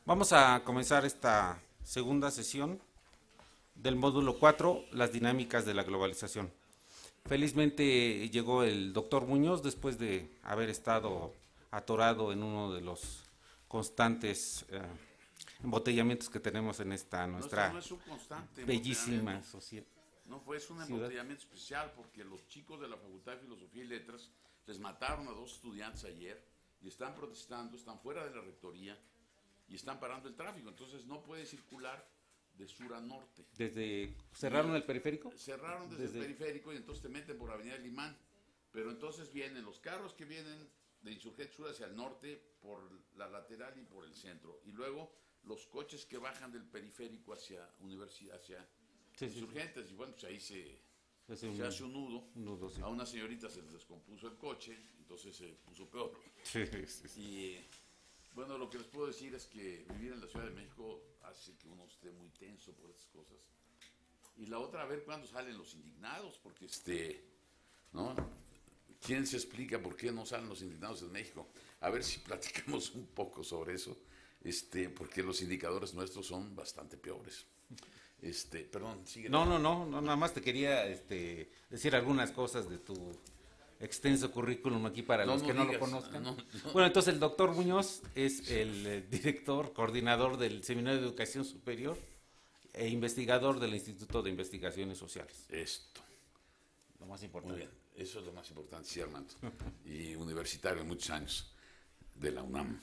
Vamos a comenzar esta segunda sesión del módulo 4, las dinámicas de la globalización. Felizmente llegó el doctor Muñoz después de haber estado atorado en uno de los constantes embotellamientos que tenemos en esta No, esto no nuestra es un constante bellísima embotellamiento. sociedad. No fue, es un embotellamiento especial porque los chicos de la Facultad de Filosofía y Letras les mataron a 2 estudiantes ayer y están protestando, están fuera de la rectoría y están parando el tráfico. Entonces no puede circular de sur a norte. ¿Cerraron el periférico? Cerraron desde el periférico y entonces te meten por Avenida Limán. Pero entonces vienen los carros que vienen de Insurgente Sur hacia el norte por la lateral y por el centro. Y luego los coches que bajan del periférico hacia Universidad, hacia Insurgentes. Sí. Y bueno, pues ahí se hace un nudo. Sí. A una señorita se les descompuso el coche, entonces se puso peor. Sí. Y bueno, lo que les puedo decir es que vivir en la Ciudad de México hace que uno esté muy tenso por estas cosas. Y la otra, a ver cuándo salen los indignados, porque ¿no? ¿Quién se explica por qué no salen los indignados en México? A ver si platicamos un poco sobre eso, porque los indicadores nuestros son bastante peores. Perdón, sigue. No, nada más te quería decir algunas cosas de tu extenso currículum aquí para los que no lo conozcan. Bueno, entonces el doctor Muñoz es el director, coordinador del Seminario de Educación Superior e investigador del Instituto de Investigaciones Sociales. Esto. Lo más importante. Muy bien, eso es lo más importante, sí, Armando. Y universitario muchos años de la UNAM.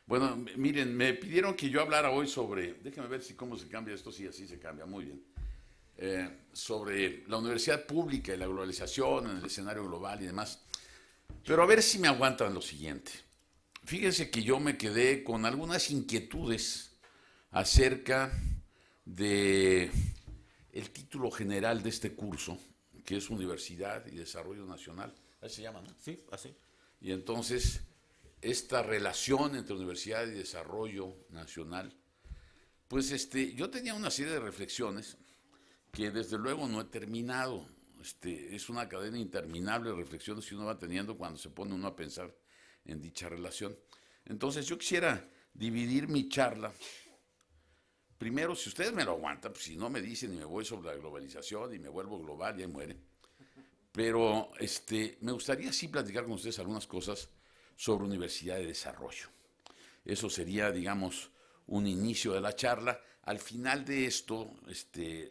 Bueno, miren, me pidieron que yo hablara hoy sobre, déjenme ver cómo se cambia esto, sí, así se cambia, muy bien. Sobre la universidad pública y la globalización en el escenario global y demás. Pero a ver si me aguantan lo siguiente. Fíjense que yo me quedé con algunas inquietudes acerca de el título general de este curso, que es Universidad y Desarrollo Nacional. Así se llama, ¿no? Sí, así. Y entonces, esta relación entre universidad y desarrollo nacional, pues yo tenía una serie de reflexiones que desde luego no he terminado. Es una cadena interminable de reflexiones que uno va teniendo cuando se pone uno a pensar en dicha relación. Entonces yo quisiera dividir mi charla. Primero, si ustedes me lo aguantan, pues si no me dicen y me voy sobre la globalización y me vuelvo global y ahí muere. Pero me gustaría sí platicar con ustedes algunas cosas sobre universidad de desarrollo. Eso sería, digamos, un inicio de la charla. Al final de esto,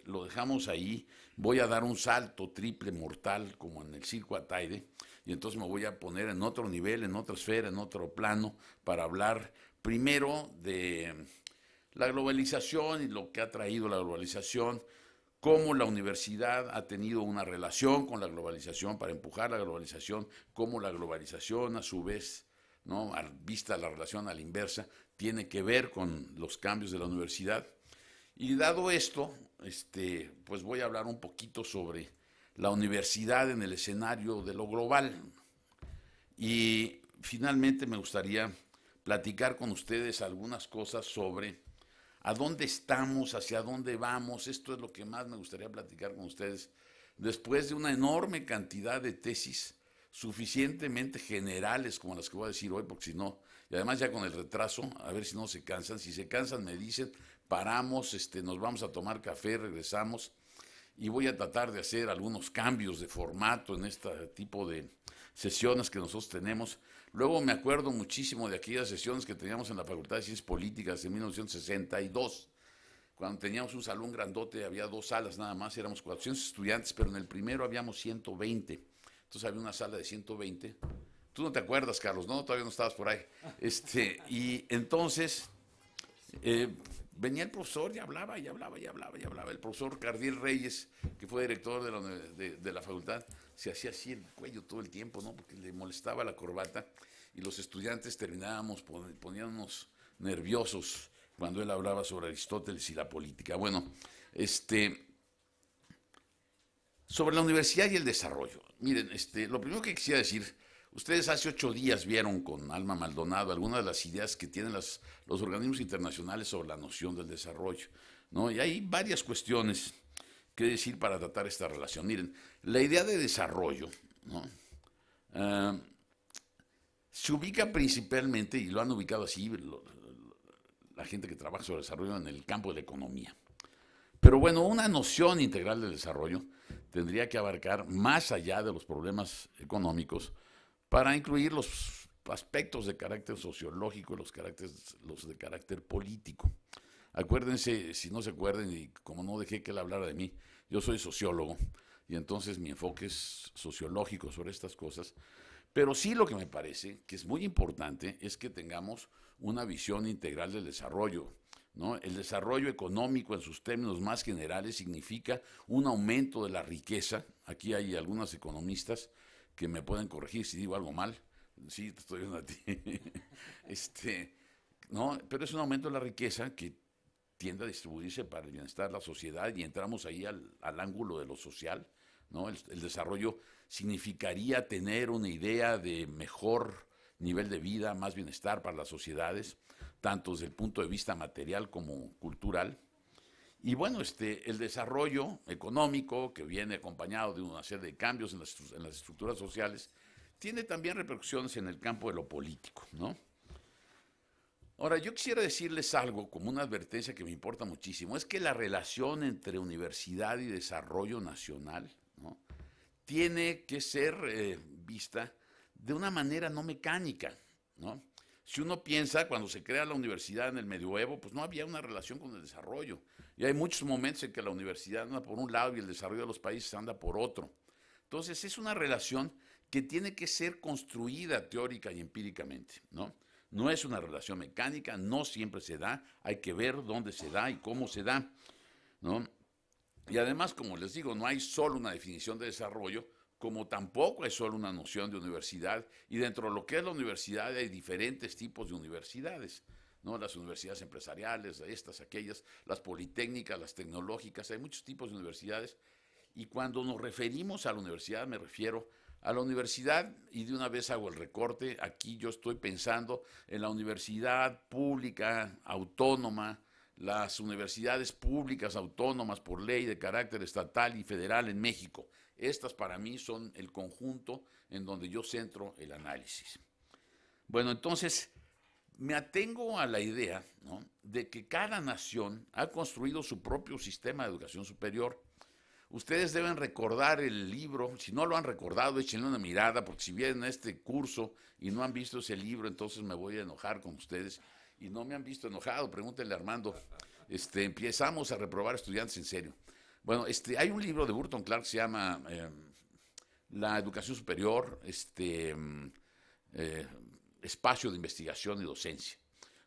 lo dejamos ahí. Voy a dar un salto triple mortal, como en el circo Ataide, y entonces me voy a poner en otro nivel, en otra esfera, en otro plano, para hablar primero de la globalización y lo que ha traído la globalización, cómo la universidad ha tenido una relación con la globalización para empujar la globalización, cómo la globalización a su vez, ¿no?, vista la relación a la inversa, tiene que ver con los cambios de la universidad. Y dado esto, pues voy a hablar un poquito sobre la universidad en el escenario de lo global. Y finalmente me gustaría platicar con ustedes algunas cosas sobre a dónde estamos, hacia dónde vamos. Esto es lo que más me gustaría platicar con ustedes. Después de una enorme cantidad de tesis suficientemente generales como las que voy a decir hoy, porque si no, y además ya con el retraso, a ver si no se cansan. Si se cansan me dicen, paramos, nos vamos a tomar café, regresamos, y voy a tratar de hacer algunos cambios de formato en este tipo de sesiones que nosotros tenemos. Luego me acuerdo muchísimo de aquellas sesiones que teníamos en la Facultad de Ciencias Políticas en 1962, cuando teníamos un salón grandote, había 2 salas nada más, éramos 400 estudiantes, pero en el primero habíamos 120. Entonces había una sala de 120. Tú no te acuerdas, Carlos, ¿no? Todavía no estabas por ahí. Y entonces venía el profesor y hablaba. El profesor Cardiel Reyes, que fue director de la facultad, se hacía así el cuello todo el tiempo, ¿no?, porque le molestaba la corbata, y los estudiantes terminábamos poniéndonos nerviosos cuando él hablaba sobre Aristóteles y la política. Bueno, sobre la universidad y el desarrollo. Miren, lo primero que quisiera decir, ustedes hace 8 días vieron con Alma Maldonado algunas de las ideas que tienen los organismos internacionales sobre la noción del desarrollo, ¿no? Y hay varias cuestiones que decir para tratar esta relación. Miren, la idea de desarrollo, ¿no?, se ubica principalmente, y lo han ubicado así la gente que trabaja sobre desarrollo en el campo de la economía. Pero bueno, una noción integral del desarrollo tendría que abarcar más allá de los problemas económicos para incluir los aspectos de carácter sociológico y los de carácter político. Acuérdense, si no se acuerdan, y como no dejé que él hablara de mí, yo soy sociólogo y entonces mi enfoque es sociológico sobre estas cosas, pero sí lo que me parece que es muy importante es que tengamos una visión integral del desarrollo, ¿no? El desarrollo económico en sus términos más generales significa un aumento de la riqueza. Aquí hay algunos economistas que me pueden corregir si digo algo mal. Sí, te estoy viendo a ti. ¿No? Pero es un aumento de la riqueza que tiende a distribuirse para el bienestar de la sociedad y entramos ahí al ángulo de lo social, ¿no? El desarrollo significaría tener una idea de mejor nivel de vida, más bienestar para las sociedades, tanto desde el punto de vista material como cultural. Y bueno, el desarrollo económico, que viene acompañado de una serie de cambios en las estructuras sociales, tiene también repercusiones en el campo de lo político, ¿no? Ahora, yo quisiera decirles algo como una advertencia que me importa muchísimo, es que la relación entre universidad y desarrollo nacional, ¿no?, tiene que ser vista de una manera no mecánica, ¿no? Si uno piensa, cuando se crea la universidad en el medioevo, pues no había una relación con el desarrollo. Y hay muchos momentos en que la universidad anda por un lado y el desarrollo de los países anda por otro. Entonces, es una relación que tiene que ser construida teórica y empíricamente, ¿no? No es una relación mecánica, no siempre se da, hay que ver dónde se da y cómo se da, ¿no? Y además, como les digo, no hay solo una definición de desarrollo, como tampoco hay solo una noción de universidad, y dentro de lo que es la universidad hay diferentes tipos de universidades, ¿no? Las universidades empresariales, estas, aquellas, las politécnicas, las tecnológicas, hay muchos tipos de universidades, y cuando nos referimos a la universidad me refiero a la universidad, y de una vez hago el recorte, aquí yo estoy pensando en la universidad pública, autónoma, las universidades públicas autónomas por ley de carácter estatal y federal en México. Estas para mí son el conjunto en donde yo centro el análisis. Bueno, entonces me atengo a la idea, ¿no?, de que cada nación ha construido su propio sistema de educación superior. Ustedes deben recordar el libro, si no lo han recordado, échenle una mirada, porque si vienen a este curso y no han visto ese libro, entonces me voy a enojar con ustedes. Y no me han visto enojado, pregúntenle a Armando. Empezamos a reprobar estudiantes en serio. Bueno, hay un libro de Burton Clark que se llama La educación superior, espacio de investigación y docencia,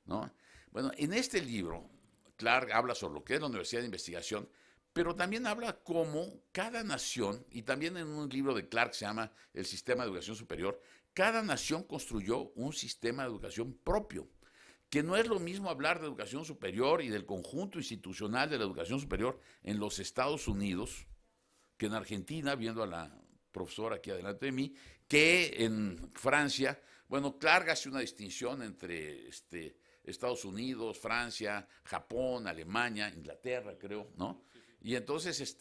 ¿no? Bueno, en este libro, Clark habla sobre lo que es la universidad de investigación, pero también habla cómo cada nación, y también en un libro de Clark que se llama El sistema de educación superior, cada nación construyó un sistema de educación propio, que no es lo mismo hablar de educación superior y del conjunto institucional de la educación superior en los Estados Unidos, que en Argentina, viendo a la profesora aquí adelante de mí, que en Francia. Bueno, Clark hace una distinción entre Estados Unidos, Francia, Japón, Alemania, Inglaterra, creo, ¿no? Y entonces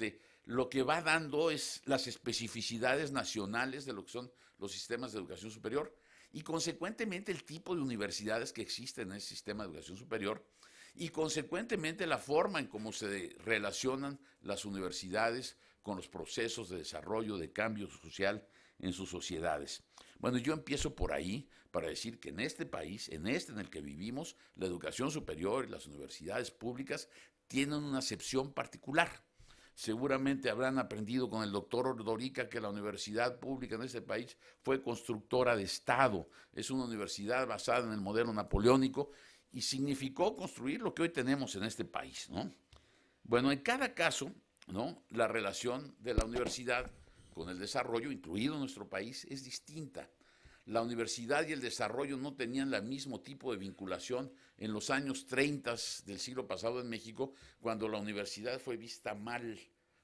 lo que va dando es las especificidades nacionales de lo que son los sistemas de educación superior y consecuentemente el tipo de universidades que existen en ese sistema de educación superior y consecuentemente la forma en cómo se relacionan las universidades con los procesos de desarrollo, de cambio social en sus sociedades. Bueno, yo empiezo por ahí para decir que en este país, en el que vivimos, la educación superior y las universidades públicas tienen una acepción particular. Seguramente habrán aprendido con el doctor Ordorica que la universidad pública en este país fue constructora de Estado. Es una universidad basada en el modelo napoleónico y significó construir lo que hoy tenemos en este país, ¿no? Bueno, en cada caso, ¿no?, la relación de la universidad con el desarrollo, incluido en nuestro país, es distinta. La universidad y el desarrollo no tenían el mismo tipo de vinculación en los años 30 del siglo pasado en México, cuando la universidad fue vista mal,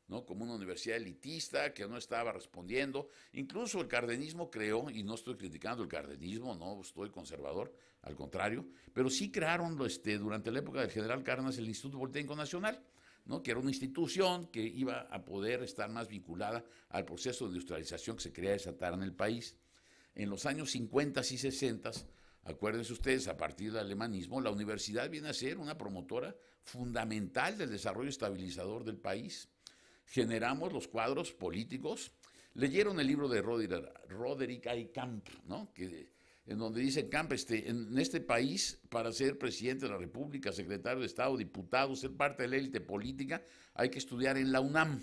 ¿no?, como una universidad elitista que no estaba respondiendo. Incluso el cardenismo creó, y no estoy criticando el cardenismo, no estoy conservador, al contrario, pero sí crearon durante la época del general Cárdenas el Instituto Politécnico Nacional, ¿no?, que era una institución que iba a poder estar más vinculada al proceso de industrialización que se quería desatar en el país. En los años 50 y 60, Acuérdense ustedes, a partir del alemanismo, la universidad viene a ser una promotora fundamental del desarrollo estabilizador del país. Generamos los cuadros políticos. Leyeron el libro de Roderick I. Camp, ¿no? En donde dice Camp, en este país, para ser presidente de la República, secretario de Estado, diputado, ser parte de la élite política, hay que estudiar en la UNAM,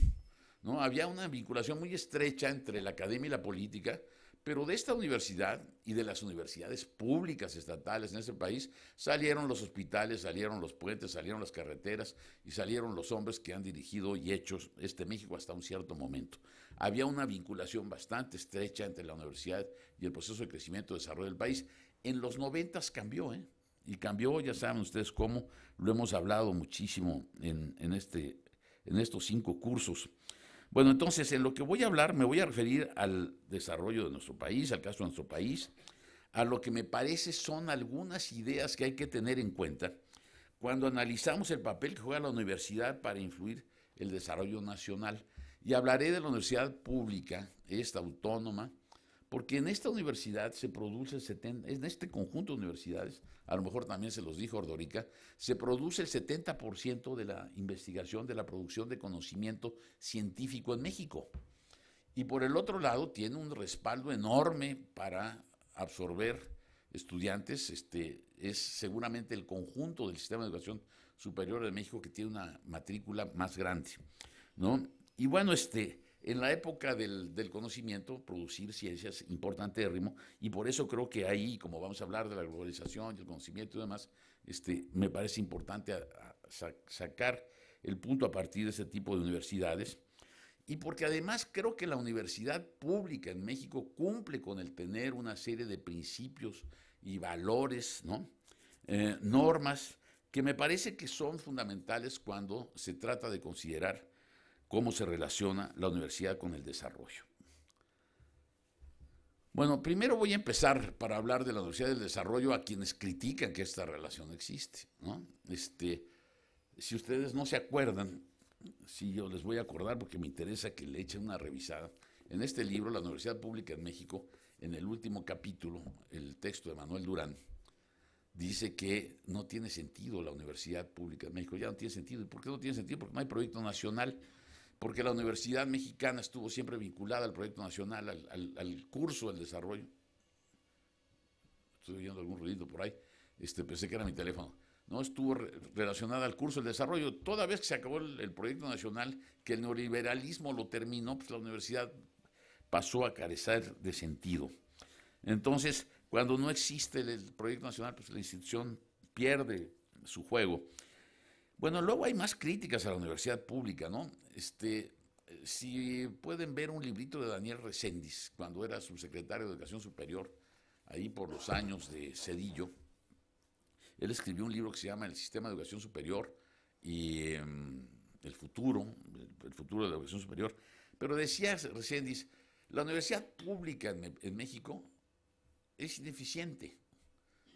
¿no? Había una vinculación muy estrecha entre la academia y la política, pero de esta universidad y de las universidades públicas estatales en ese país salieron los hospitales, salieron los puentes, salieron las carreteras y salieron los hombres que han dirigido y hecho México hasta un cierto momento. Había una vinculación bastante estrecha entre la universidad y el proceso de crecimiento y desarrollo del país. En los 90 cambió, ¿eh? Y cambió, ya saben ustedes cómo, lo hemos hablado muchísimo en estos 5 cursos. Bueno, entonces, en lo que voy a hablar, me voy a referir al desarrollo de nuestro país, al caso de nuestro país, a lo que me parece son algunas ideas que hay que tener en cuenta cuando analizamos el papel que juega la universidad para influir el desarrollo nacional. Y hablaré de la universidad pública, esta autónoma, porque en esta universidad se produce en este conjunto de universidades, a lo mejor también se los dijo Ordorica, se produce el 70% de la investigación, de la producción de conocimiento científico en México. Y por el otro lado tiene un respaldo enorme para absorber estudiantes, es seguramente el conjunto del sistema de educación superior de México que tiene una matrícula más grande, ¿no? Y bueno, en la época del conocimiento, producir ciencias importantérrimo, y por eso creo que ahí, como vamos a hablar de la globalización y el conocimiento y demás, me parece importante sacar el punto a partir de ese tipo de universidades, y porque además creo que la universidad pública en México cumple con el tener una serie de principios y valores, ¿no? Normas, que me parece que son fundamentales cuando se trata de considerar cómo se relaciona la universidad con el desarrollo. Bueno, primero voy a empezar para hablar de la Universidad del Desarrollo a quienes critican que esta relación existe, ¿no? Si ustedes no se acuerdan, sí, yo les voy a acordar porque me interesa que le echen una revisada. En este libro, La Universidad Pública en México, en el último capítulo, el texto de Manuel Durán, dice que no tiene sentido la Universidad Pública en México, ya no tiene sentido. ¿Y por qué no tiene sentido? Porque no hay proyecto nacional. Porque la Universidad Mexicana estuvo siempre vinculada al proyecto nacional, al curso del desarrollo. Estoy oyendo algún ruidito por ahí, pensé que era mi teléfono. No, estuvo relacionada al curso del desarrollo. Toda vez que se acabó el proyecto nacional, que el neoliberalismo lo terminó, pues la universidad pasó a carecer de sentido. Entonces, cuando no existe el proyecto nacional, pues la institución pierde su juego. Bueno, luego hay más críticas a la universidad pública, ¿no? Si pueden ver un librito de Daniel Reséndiz, cuando era subsecretario de Educación Superior, ahí por los años de Zedillo, él escribió un libro que se llama El Sistema de Educación Superior y el futuro de la educación superior, pero decía Reséndiz, la universidad pública en México es ineficiente,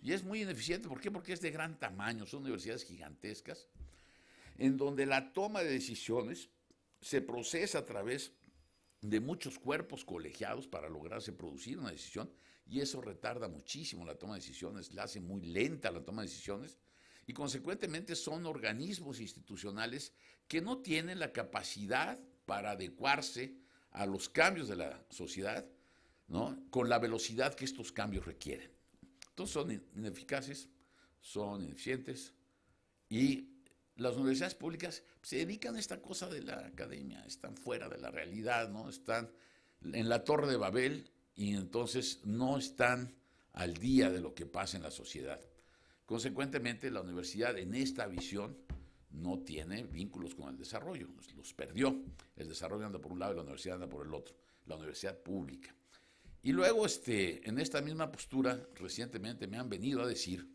y es muy ineficiente, ¿por qué? Porque es de gran tamaño, son universidades gigantescas, en donde la toma de decisiones se procesa a través de muchos cuerpos colegiados para lograrse producir una decisión, y eso retarda muchísimo la toma de decisiones, la hace muy lenta la toma de decisiones, y consecuentemente son organismos institucionales que no tienen la capacidad para adecuarse a los cambios de la sociedad, ¿no? Con la velocidad que estos cambios requieren. Entonces son ineficaces, son ineficientes, y las universidades públicas se dedican a esta cosa de la academia, están fuera de la realidad, ¿no? Están en la Torre de Babel y entonces no están al día de lo que pasa en la sociedad. Consecuentemente, la universidad en esta visión no tiene vínculos con el desarrollo, los perdió. El desarrollo anda por un lado y la universidad anda por el otro, la universidad pública. Y luego, en esta misma postura, recientemente me han venido a decir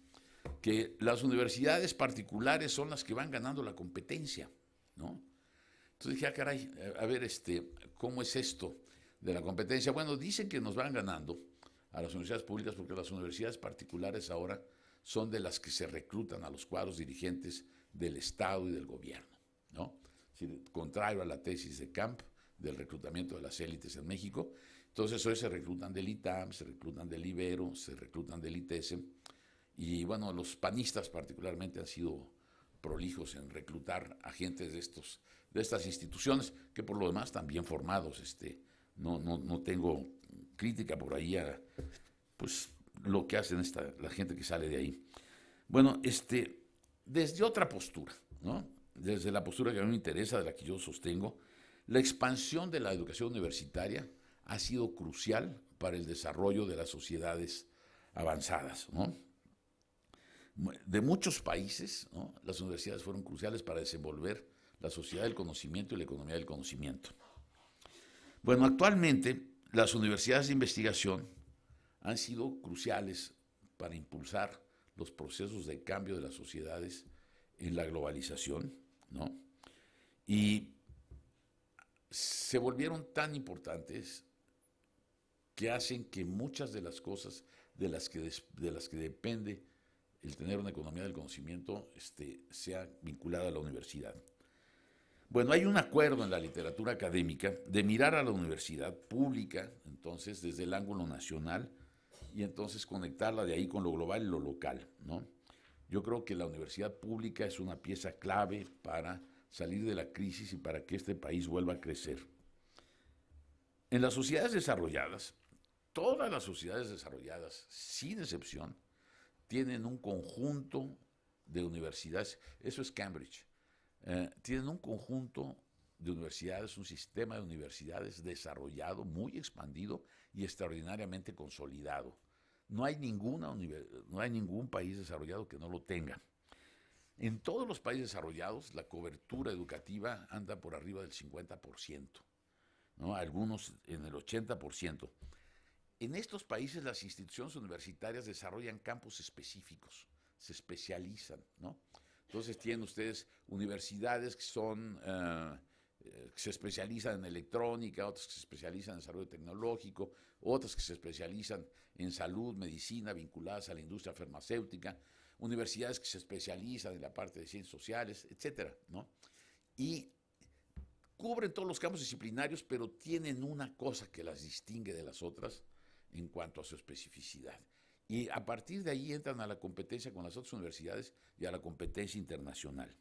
que las universidades particulares son las que van ganando la competencia, ¿no? Entonces dije, caray, a ver, ¿cómo es esto de la competencia? Bueno, dicen que nos van ganando a las universidades públicas porque las universidades particulares ahora son de las que se reclutan a los cuadros dirigentes del Estado y del gobierno, ¿no? Es decir, contrario a la tesis de Camp del reclutamiento de las élites en México, Entonces hoy se reclutan del ITAM, se reclutan del Ibero, se reclutan del ITESE, y bueno, los panistas particularmente han sido prolijos en reclutar agentes de estas instituciones, que por lo demás están bien formados. No tengo crítica por ahí a pues, lo que hacen la gente que sale de ahí. Bueno, desde otra postura, ¿no? Desde la postura que a mí me interesa, de la que yo sostengo, la expansión de la educación universitaria ha sido crucial para el desarrollo de las sociedades avanzadas, ¿no? De muchos países, ¿no? Las universidades fueron cruciales para desenvolver la sociedad del conocimiento y la economía del conocimiento. Bueno, actualmente las universidades de investigación han sido cruciales para impulsar los procesos de cambio de las sociedades en la globalización, ¿no? Y se volvieron tan importantes que hacen que muchas de las cosas de las que depende el tener una economía del conocimiento sea vinculada a la universidad. Bueno, hay un acuerdo en la literatura académica de mirar a la universidad pública, entonces, desde el ángulo nacional, y entonces conectarla de ahí con lo global y lo local, ¿no? Yo creo que la universidad pública es una pieza clave para salir de la crisis y para que este país vuelva a crecer. En las sociedades desarrolladas, todas las sociedades desarrolladas, sin excepción, tienen un conjunto de universidades, eso es Cambridge, tienen un conjunto de universidades, un sistema de universidades desarrollado, muy expandido y extraordinariamente consolidado. No hay ningún país desarrollado que no lo tenga. En todos los países desarrollados, la cobertura educativa anda por arriba del 50%, ¿no? Algunos en el 80%. En estos países las instituciones universitarias desarrollan campos específicos, se especializan, ¿no? Entonces tienen ustedes universidades que se especializan en electrónica, otras que se especializan en desarrollo tecnológico, otras que se especializan en salud, medicina, vinculadas a la industria farmacéutica, universidades que se especializan en la parte de ciencias sociales, etcétera, ¿no? Y cubren todos los campos disciplinarios, pero tienen una cosa que las distingue de las otras en cuanto a su especificidad. Y a partir de ahí entran a la competencia con las otras universidades y a la competencia internacional,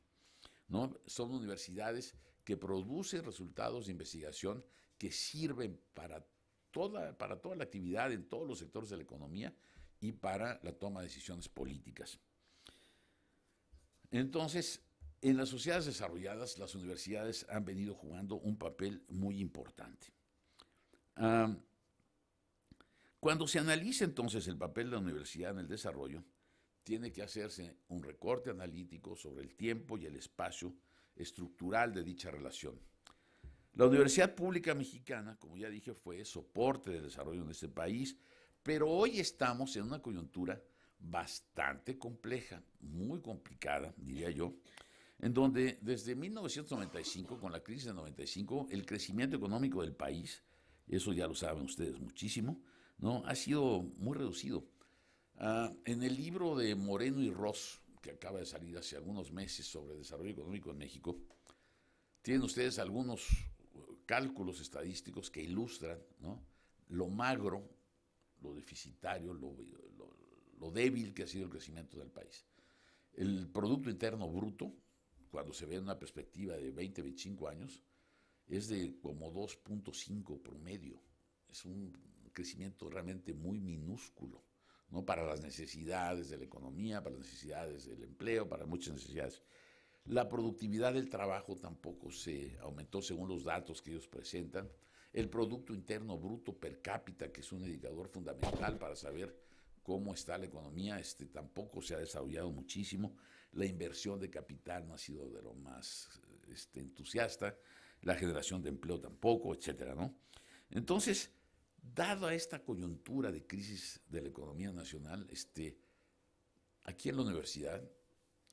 ¿no? Son universidades que producen resultados de investigación que sirven para toda la actividad en todos los sectores de la economía y para la toma de decisiones políticas. Entonces, en las sociedades desarrolladas, las universidades han venido jugando un papel muy importante. Cuando se analiza entonces el papel de la universidad en el desarrollo, tiene que hacerse un recorte analítico sobre el tiempo y el espacio estructural de dicha relación. La Universidad Pública Mexicana, como ya dije, fue soporte del desarrollo en este país, pero hoy estamos en una coyuntura bastante compleja, muy complicada, diría yo, en donde desde 1995, con la crisis de 95, el crecimiento económico del país, eso ya lo saben ustedes muchísimo, ¿no? Ha sido muy reducido. En el libro de Moreno y Ross, que acaba de salir hace algunos meses sobre el desarrollo económico en México, tienen ustedes algunos cálculos estadísticos que ilustran, ¿no?, lo magro, lo deficitario, lo débil que ha sido el crecimiento del país. El Producto Interno Bruto, cuando se ve en una perspectiva de 20, 25 años, es de como 2.5 promedio. Es un crecimiento realmente muy minúsculo, ¿no?, para las necesidades de la economía, para las necesidades del empleo, para muchas necesidades. La productividad del trabajo tampoco se aumentó según los datos que ellos presentan. El Producto Interno Bruto per cápita, que es un indicador fundamental para saber cómo está la economía, tampoco se ha desarrollado muchísimo. La inversión de capital no ha sido de lo más entusiasta. La generación de empleo tampoco, etcétera, ¿no? Entonces, dada esta coyuntura de crisis de la economía nacional, aquí en la universidad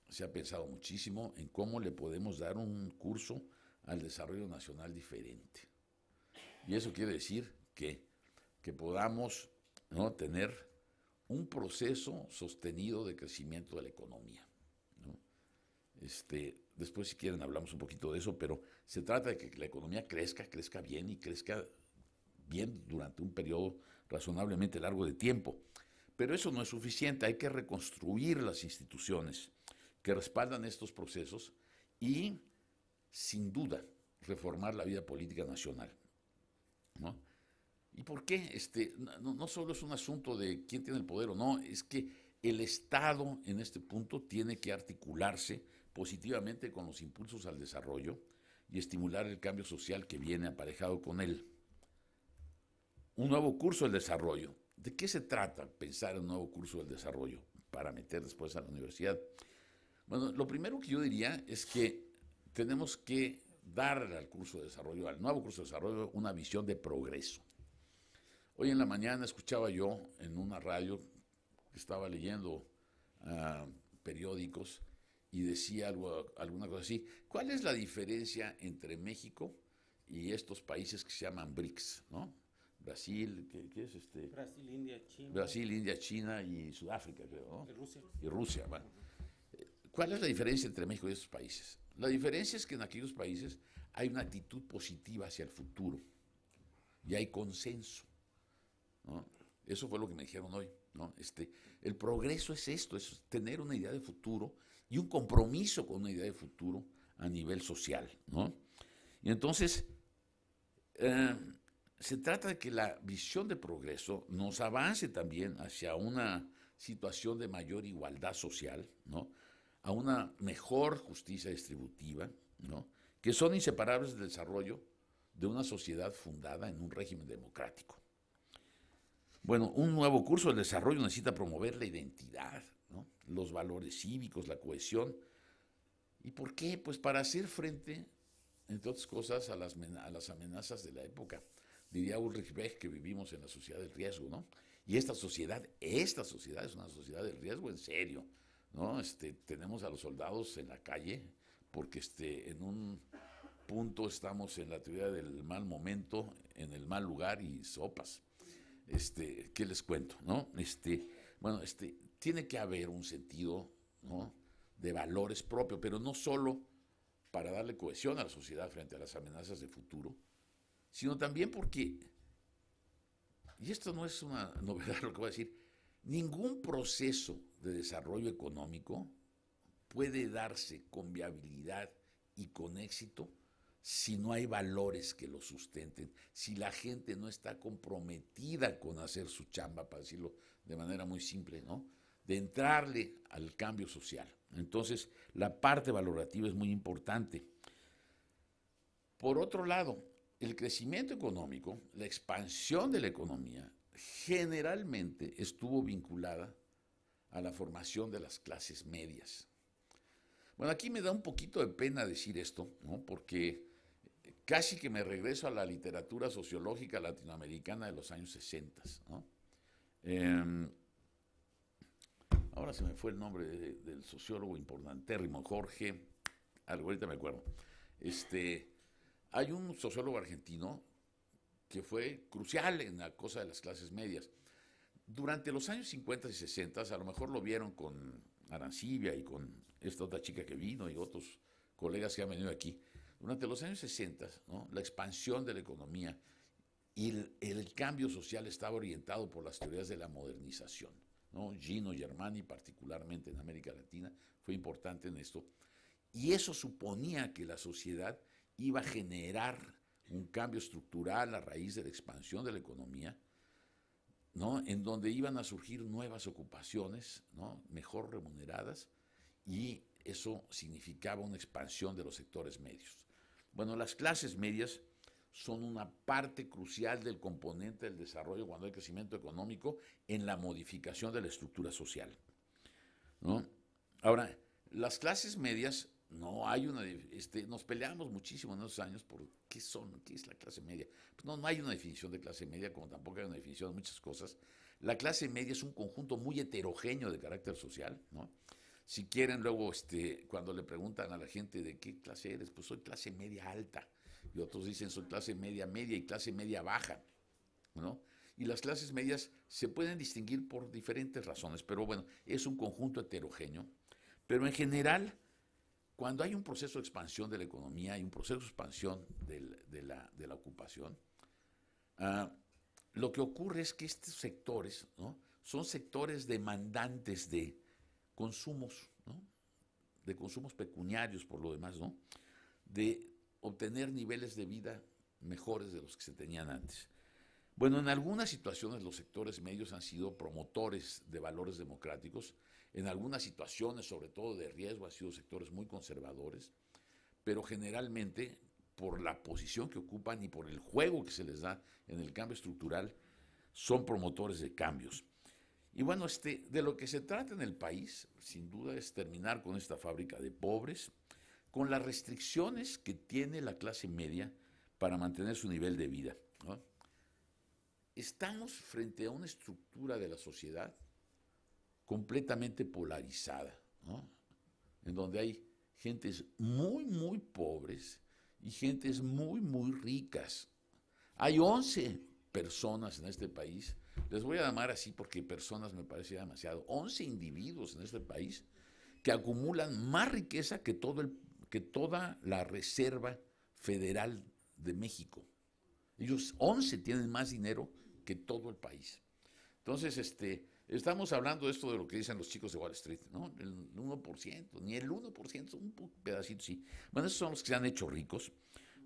se ha pensado muchísimo en cómo le podemos dar un curso al desarrollo nacional diferente. Y eso quiere decir que podamos, ¿no?, tener un proceso sostenido de crecimiento de la economía, ¿no? Después, si quieren, hablamos un poquito de eso, pero se trata de que la economía crezca bien y crezca bien durante un periodo razonablemente largo de tiempo. Pero eso no es suficiente, hay que reconstruir las instituciones que respaldan estos procesos y, sin duda, reformar la vida política nacional, ¿no? ¿Y por qué? No solo es un asunto de quién tiene el poder o no, es que el Estado en este punto tiene que articularse positivamente con los impulsos al desarrollo y estimular el cambio social que viene aparejado con él. Un nuevo curso del desarrollo. ¿De qué se trata pensar en un nuevo curso del desarrollo para meter después a la universidad? Bueno, lo primero que yo diría es que tenemos que darle al curso de desarrollo, al nuevo curso de desarrollo, una visión de progreso. Hoy en la mañana escuchaba yo en una radio que estaba leyendo periódicos y decía alguna cosa así. ¿Cuál es la diferencia entre México y estos países que se llaman BRICS, ¿no? Brasil, ¿qué es este? Brasil, India, China. Brasil, India, China y Sudáfrica, creo, ¿no? Y Rusia. Y Rusia, bueno. ¿Cuál es la diferencia entre México y estos países? La diferencia es que en aquellos países hay una actitud positiva hacia el futuro y hay consenso, ¿no? Eso fue lo que me dijeron hoy, ¿no? El progreso es esto, es tener una idea de futuro y un compromiso con una idea de futuro a nivel social, ¿no? Y entonces, se trata de que la visión de progreso nos avance también hacia una situación de mayor igualdad social, ¿no? A una mejor justicia distributiva, ¿no? Que son inseparables del desarrollo de una sociedad fundada en un régimen democrático. Bueno, un nuevo curso del desarrollo necesita promover la identidad, ¿no? Los valores cívicos, la cohesión. ¿Y por qué? Pues para hacer frente, entre otras cosas, a las amenazas de la época. Diría Ulrich Beck que vivimos en la sociedad del riesgo, ¿no? Y esta sociedad es una sociedad del riesgo en serio, ¿no? Tenemos a los soldados en la calle porque en un punto estamos en la teoría del mal momento, en el mal lugar y sopas. ¿Qué les cuento, no? Bueno, tiene que haber un sentido, ¿no?, de valores propios, pero no solo para darle cohesión a la sociedad frente a las amenazas de futuro, sino también porque, y esto no es una novedad lo que voy a decir, ningún proceso de desarrollo económico puede darse con viabilidad y con éxito si no hay valores que lo sustenten, si la gente no está comprometida con hacer su chamba, para decirlo de manera muy simple, ¿no?, de entrarle al cambio social. Entonces, la parte valorativa es muy importante. Por otro lado, el crecimiento económico, la expansión de la economía, generalmente estuvo vinculada a la formación de las clases medias. Bueno, aquí me da un poquito de pena decir esto, ¿no?, porque casi que me regreso a la literatura sociológica latinoamericana de los años 60, ¿no? Ahora se me fue el nombre del sociólogo importantérrimo, Jorge, algo, ahorita me acuerdo. Hay un sociólogo argentino que fue crucial en la cosa de las clases medias. Durante los años 50 y 60, a lo mejor lo vieron con Arancibia y con esta otra chica que vino y otros colegas que han venido aquí. Durante los años 60, ¿no?, la expansión de la economía y el cambio social estaba orientado por las teorías de la modernización, ¿no? Gino Germani, particularmente en América Latina, fue importante en esto. Y eso suponía que la sociedad iba a generar un cambio estructural a raíz de la expansión de la economía, ¿no?, en donde iban a surgir nuevas ocupaciones, ¿no?, mejor remuneradas, y eso significaba una expansión de los sectores medios. Bueno, las clases medias son una parte crucial del componente del desarrollo cuando hay crecimiento económico en la modificación de la estructura social, ¿no? Ahora, las clases medias, no hay una, nos peleamos muchísimo en esos años por qué es la clase media. Pues no hay una definición de clase media, como tampoco hay una definición de muchas cosas. La clase media es un conjunto muy heterogéneo de carácter social, ¿no? Si quieren, luego, cuando le preguntan a la gente de qué clase eres, pues soy clase media alta. Y otros dicen soy clase media media y clase media baja, ¿no? Y las clases medias se pueden distinguir por diferentes razones, pero bueno, es un conjunto heterogéneo. Pero en general, cuando hay un proceso de expansión de la economía y un proceso de expansión de la ocupación, Ah, lo que ocurre es que estos sectores, ¿no?, son sectores demandantes de consumos, ¿no?, de consumos pecuniarios por lo demás, ¿no?, de obtener niveles de vida mejores de los que se tenían antes. Bueno, en algunas situaciones los sectores medios han sido promotores de valores democráticos, en algunas situaciones, sobre todo de riesgo, han sido sectores muy conservadores, pero generalmente por la posición que ocupan y por el juego que se les da en el cambio estructural, son promotores de cambios. Y bueno, de lo que se trata en el país, sin duda, es terminar con esta fábrica de pobres, con las restricciones que tiene la clase media para mantener su nivel de vida, ¿no? Estamos frente a una estructura de la sociedad completamente polarizada, ¿no?, en donde hay gentes muy, muy pobres y gentes muy, muy ricas. Hay 11 personas en este país, les voy a llamar así porque personas me parece demasiado, 11 individuos en este país que acumulan más riqueza que toda la Reserva Federal de México. Ellos 11 tienen más dinero que todo el país. Entonces, estamos hablando de esto de lo que dicen los chicos de Wall Street, ¿no? El 1%, ni el 1%, un pedacito sí. Bueno, esos son los que se han hecho ricos,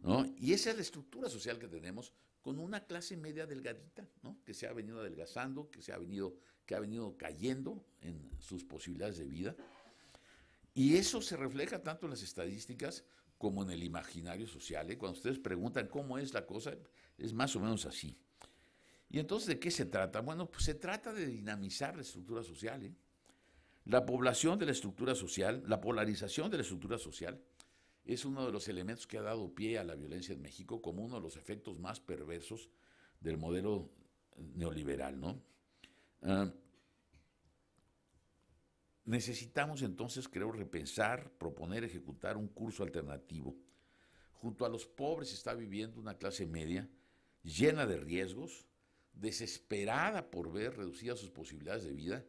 ¿no? Y esa es la estructura social que tenemos, con una clase media delgadita, ¿no?, que se ha venido adelgazando, que ha venido cayendo en sus posibilidades de vida. Y eso se refleja tanto en las estadísticas como en el imaginario social, ¿eh? Cuando ustedes preguntan cómo es la cosa, es más o menos así. ¿Y entonces de qué se trata? Bueno, pues se trata de dinamizar la estructura social, ¿eh? La población de la estructura social, la polarización de la estructura social, es uno de los elementos que ha dado pie a la violencia en México como uno de los efectos más perversos del modelo neoliberal, ¿no? Necesitamos entonces, creo, repensar, proponer, ejecutar un curso alternativo. Junto a los pobres está viviendo una clase media llena de riesgos, desesperada por ver reducidas sus posibilidades de vida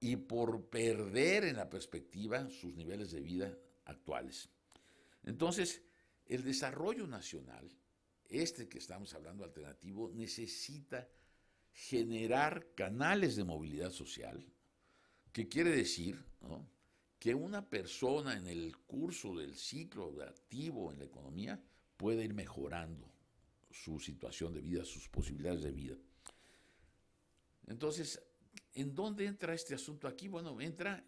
y por perder en la perspectiva sus niveles de vida actuales. Entonces, el desarrollo nacional, que estamos hablando alternativo, necesita generar canales de movilidad social, que quiere decir, ¿no?, que una persona en el curso del ciclo activo en la economía puede ir mejorando su situación de vida, sus posibilidades de vida. Entonces, ¿en dónde entra este asunto aquí? Bueno, entra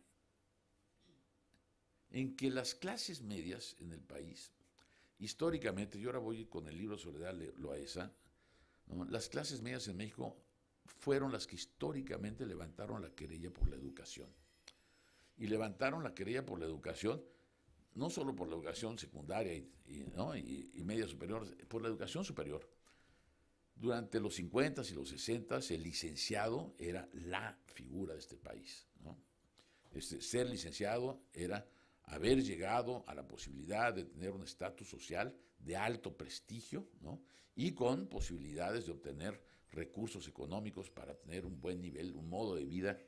en que las clases medias en el país, históricamente, yo ahora voy con el libro Soledad Loaesa, ¿no?, las clases medias en México fueron las que históricamente levantaron la querella por la educación. Y levantaron la querella por la educación, no solo por la educación secundaria y media superior, por la educación superior. Durante los 50 y los 60 el licenciado era la figura de este país, ¿no? Ser licenciado era haber llegado a la posibilidad de tener un estatus social de alto prestigio, ¿no?, y con posibilidades de obtener recursos económicos para tener un buen nivel, un modo de vida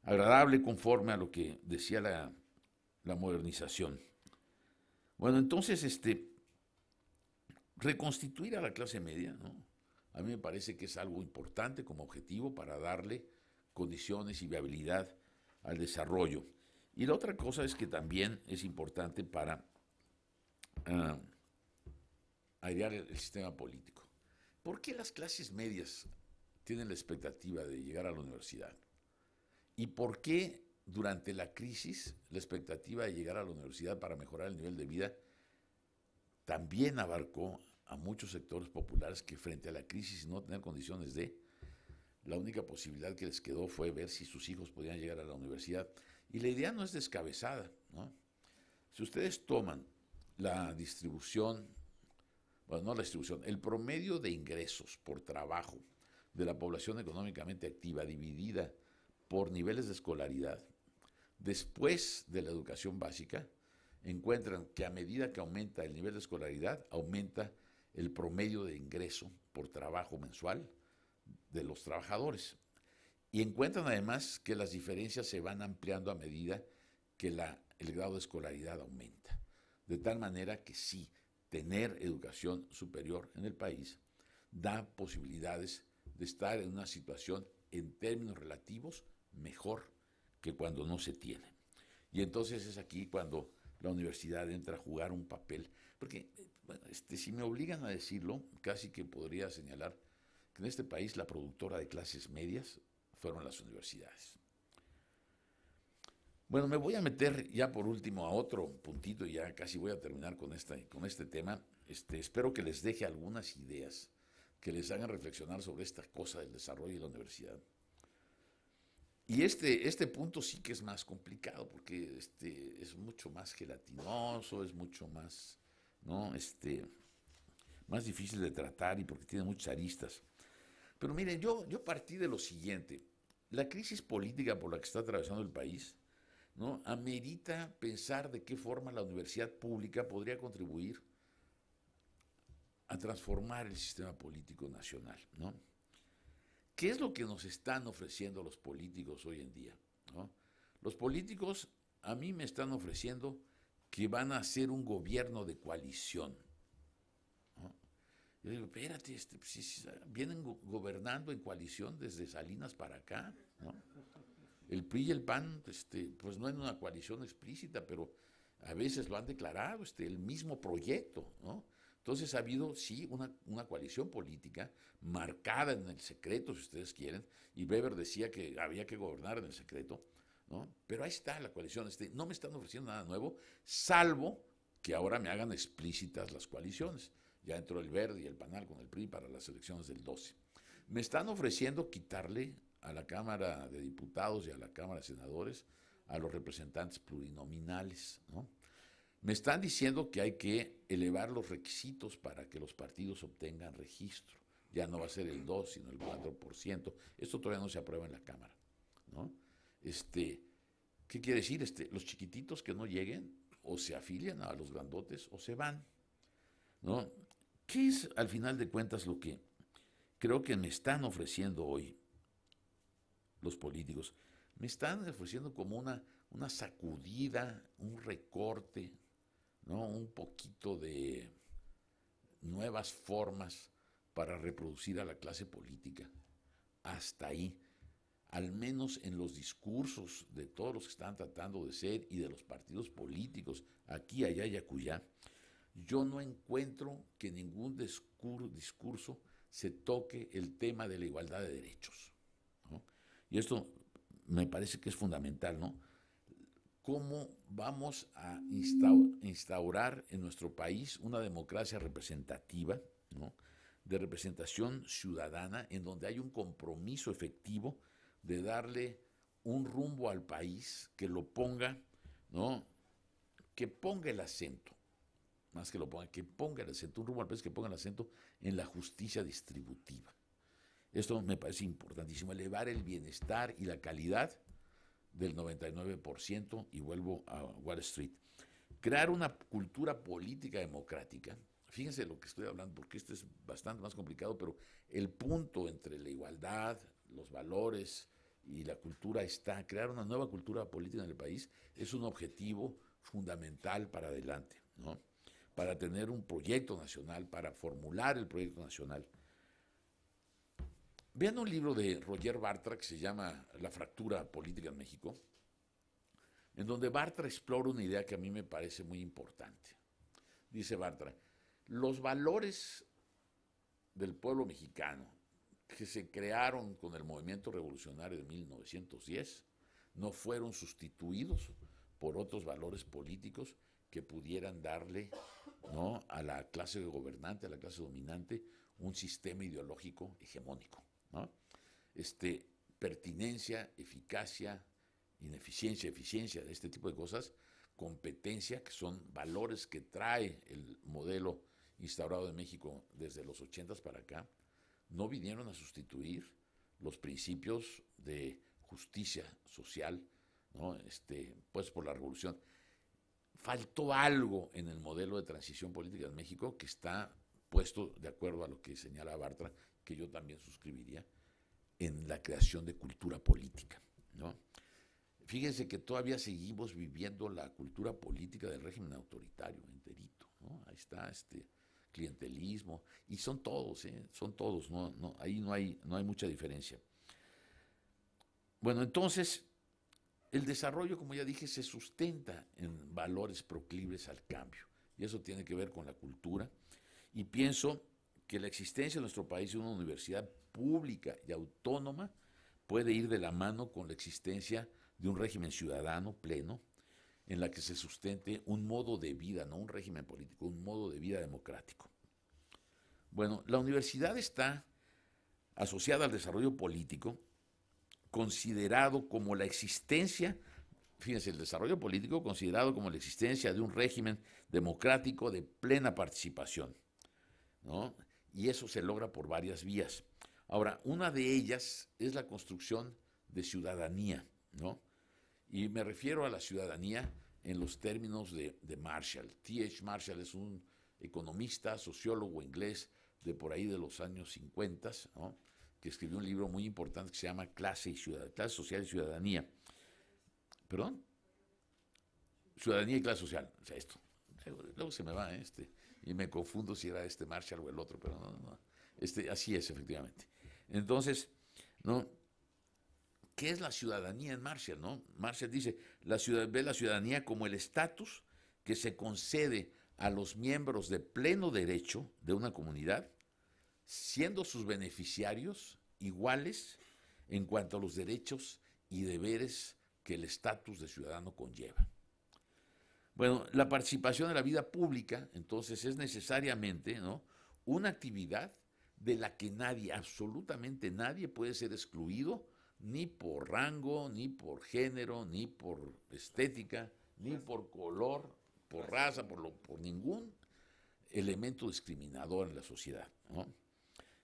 agradable conforme a lo que decía la modernización. Bueno, entonces, reconstituir a la clase media, ¿no?, a mí me parece que es algo importante como objetivo para darle condiciones y viabilidad al desarrollo. Y la otra cosa es que también es importante para airear el sistema político. ¿Por qué las clases medias tienen la expectativa de llegar a la universidad? ¿Y por qué durante la crisis la expectativa de llegar a la universidad para mejorar el nivel de vida también abarcó a muchos sectores populares que frente a la crisis y no tener condiciones la única posibilidad que les quedó fue ver si sus hijos podían llegar a la universidad? Y la idea no es descabezada, ¿no? Si ustedes toman la distribución, bueno, no la distribución, el promedio de ingresos por trabajo de la población económicamente activa dividida por niveles de escolaridad, después de la educación básica, encuentran que a medida que aumenta el nivel de escolaridad, aumenta el promedio de ingreso por trabajo mensual de los trabajadores. Y encuentran además que las diferencias se van ampliando a medida que el grado de escolaridad aumenta. De tal manera que sí, tener educación superior en el país da posibilidades de estar en una situación en términos relativos mejor que cuando no se tiene. Y entonces es aquí cuando la universidad entra a jugar un papel, porque bueno, si me obligan a decirlo, casi que podría señalar que en este país la productora de clases medias fueron las universidades. Bueno, me voy a meter ya por último a otro puntito y ya casi voy a terminar con este tema. Espero que les deje algunas ideas que les hagan reflexionar sobre esta cosa del desarrollo de la universidad. Y este punto sí que es más complicado porque es mucho más gelatinoso, es mucho más, ¿no? Más difícil de tratar y porque tiene muchas aristas. Pero miren, yo partí de lo siguiente. La crisis política por la que está atravesando el país, ¿no?, amerita pensar de qué forma la universidad pública podría contribuir a transformar el sistema político nacional, ¿no? ¿Qué es lo que nos están ofreciendo los políticos hoy en día, ¿no? Los políticos a mí me están ofreciendo que van a hacer un gobierno de coalición, ¿no? Yo digo, espérate, si vienen gobernando en coalición desde Salinas para acá, ¿no? El PRI y el PAN, pues no en una coalición explícita, pero a veces lo han declarado, el mismo proyecto, ¿no? Entonces ha habido, sí, una coalición política marcada en el secreto, si ustedes quieren, y Weber decía que había que gobernar en el secreto, ¿no? Pero ahí está la coalición, no me están ofreciendo nada nuevo, salvo que ahora me hagan explícitas las coaliciones. Ya entró el Verde y el PANAL con el PRI para las elecciones del 12. Me están ofreciendo quitarle a la Cámara de Diputados y a la Cámara de Senadores a los representantes plurinominales, ¿no? Me están diciendo que hay que elevar los requisitos para que los partidos obtengan registro. Ya no va a ser el 2, sino el 4%. Esto todavía no se aprueba en la Cámara, ¿no? ¿Qué quiere decir? Los chiquititos que no lleguen o se afilian a los grandotes o se van, ¿no? ¿Qué es, al final de cuentas, lo que creo que me están ofreciendo hoy los políticos? Me están ofreciendo como una sacudida, un recorte, ¿no? Un poquito de nuevas formas para reproducir a la clase política. Hasta ahí, al menos en los discursos de todos los que están tratando de ser y de los partidos políticos, aquí, allá y acullá, yo no encuentro que ningún discurso se toque el tema de la igualdad de derechos, ¿no? Y esto me parece que es fundamental, ¿no? ¿Cómo vamos a instaurar en nuestro país una democracia representativa, ¿no?, de representación ciudadana, en donde hay un compromiso efectivo de darle un rumbo al país que lo ponga, ¿no?, que ponga el acento, más que lo ponga, que ponga el acento, un rumbo al país que ponga el acento en la justicia distributiva. Esto me parece importantísimo, elevar el bienestar y la calidad del 99%, y vuelvo a Wall Street. Crear una cultura política democrática. Fíjense lo que estoy hablando, porque esto es bastante más complicado, pero el punto entre la igualdad, los valores y la cultura está. Crear una nueva cultura política en el país es un objetivo fundamental para adelante, ¿no?, para tener un proyecto nacional, para formular el proyecto nacional. Vean un libro de Roger Bartra que se llama La fractura política en México, en donde Bartra explora una idea que a mí me parece muy importante. Dice Bartra, los valores del pueblo mexicano que se crearon con el movimiento revolucionario de 1910 no fueron sustituidos por otros valores políticos que pudieran darle, ¿no?, a la clase gobernante, a la clase dominante, un sistema ideológico hegemónico, ¿no? Pertinencia, eficacia, ineficiencia, eficiencia, de este tipo de cosas, competencia, que son valores que trae el modelo instaurado en México desde los 80 para acá, no vinieron a sustituir los principios de justicia social, ¿no?, pues por la revolución. Faltó algo en el modelo de transición política en México que está puesto, de acuerdo a lo que señala Bartra, que yo también suscribiría, en la creación de cultura política, ¿no? Fíjense que todavía seguimos viviendo la cultura política del régimen autoritario enterito, ¿no? Ahí está, clientelismo, y son todos, ahí no hay mucha diferencia. Bueno, entonces, el desarrollo, como ya dije, se sustenta en valores proclives al cambio, y eso tiene que ver con la cultura, y pienso que la existencia en nuestro país de una universidad pública y autónoma puede ir de la mano con la existencia de un régimen ciudadano pleno, en la que se sustente un modo de vida, no un régimen político, un modo de vida democrático. Bueno, la universidad está asociada al desarrollo político, considerado como la existencia, fíjense, el desarrollo político considerado como la existencia de un régimen democrático de plena participación, ¿no? Y eso se logra por varias vías. Ahora, una de ellas es la construcción de ciudadanía, ¿no? Y me refiero a la ciudadanía en los términos de Marshall. T.H. Marshall es un economista, sociólogo inglés de por ahí de los años 50, ¿no? Que escribió un libro muy importante que se llama Clase Social y Ciudadanía. ¿Perdón? Ciudadanía y clase social. O sea, esto. Luego se me va y me confundo si era Marshall o el otro, pero no. Así es, efectivamente. Entonces, ¿no? ¿Qué es la ciudadanía en Marshall, no? Marshall dice, ve la ciudadanía como el estatus que se concede a los miembros de pleno derecho de una comunidad, siendo sus beneficiarios iguales en cuanto a los derechos y deberes que el estatus de ciudadano conlleva. Bueno, la participación en la vida pública, entonces, es necesariamente, ¿no?, una actividad de la que nadie, absolutamente nadie, puede ser excluido, ni por rango, ni por género, ni por estética, ni por color, por raza, por ningún elemento discriminador en la sociedad, ¿no?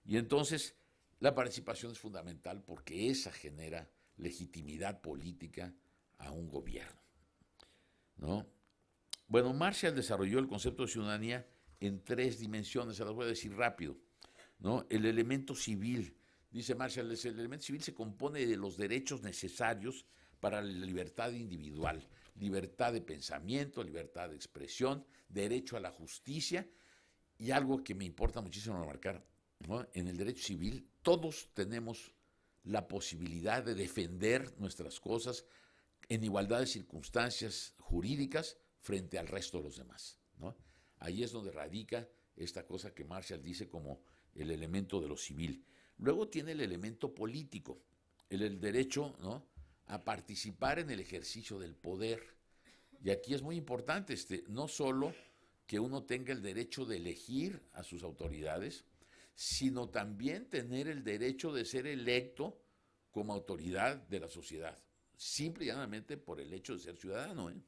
Y entonces la participación es fundamental porque esa genera legitimidad política a un gobierno, ¿no? Bueno, Marshall desarrolló el concepto de ciudadanía en 3 dimensiones, se las voy a decir rápido, ¿no? El elemento civil, dice Marshall, el elemento civil se compone de los derechos necesarios para la libertad individual, libertad de pensamiento, libertad de expresión, derecho a la justicia, y algo que me importa muchísimo remarcar, ¿no? En el derecho civil todos tenemos la posibilidad de defender nuestras cosas en igualdad de circunstancias jurídicas frente al resto de los demás, ¿no? Ahí es donde radica esta cosa que Marshall dice como el elemento de lo civil. Luego tiene el elemento político, el derecho, ¿no?, a participar en el ejercicio del poder. Y aquí es muy importante, no solo que uno tenga el derecho de elegir a sus autoridades, sino también tener el derecho de ser electo como autoridad de la sociedad, simple y llanamente por el hecho de ser ciudadano, ¿eh?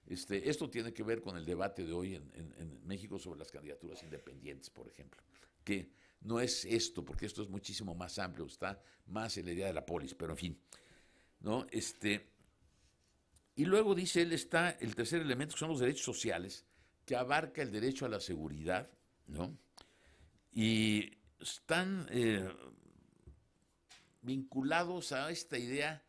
Esto tiene que ver con el debate de hoy en México sobre las candidaturas independientes, por ejemplo, que no es esto, porque esto es muchísimo más amplio, está más en la idea de la polis, pero en fin, ¿no? Y luego dice él, está el tercer elemento, que son los derechos sociales, que abarca el derecho a la seguridad, ¿no? Y están vinculados a esta idea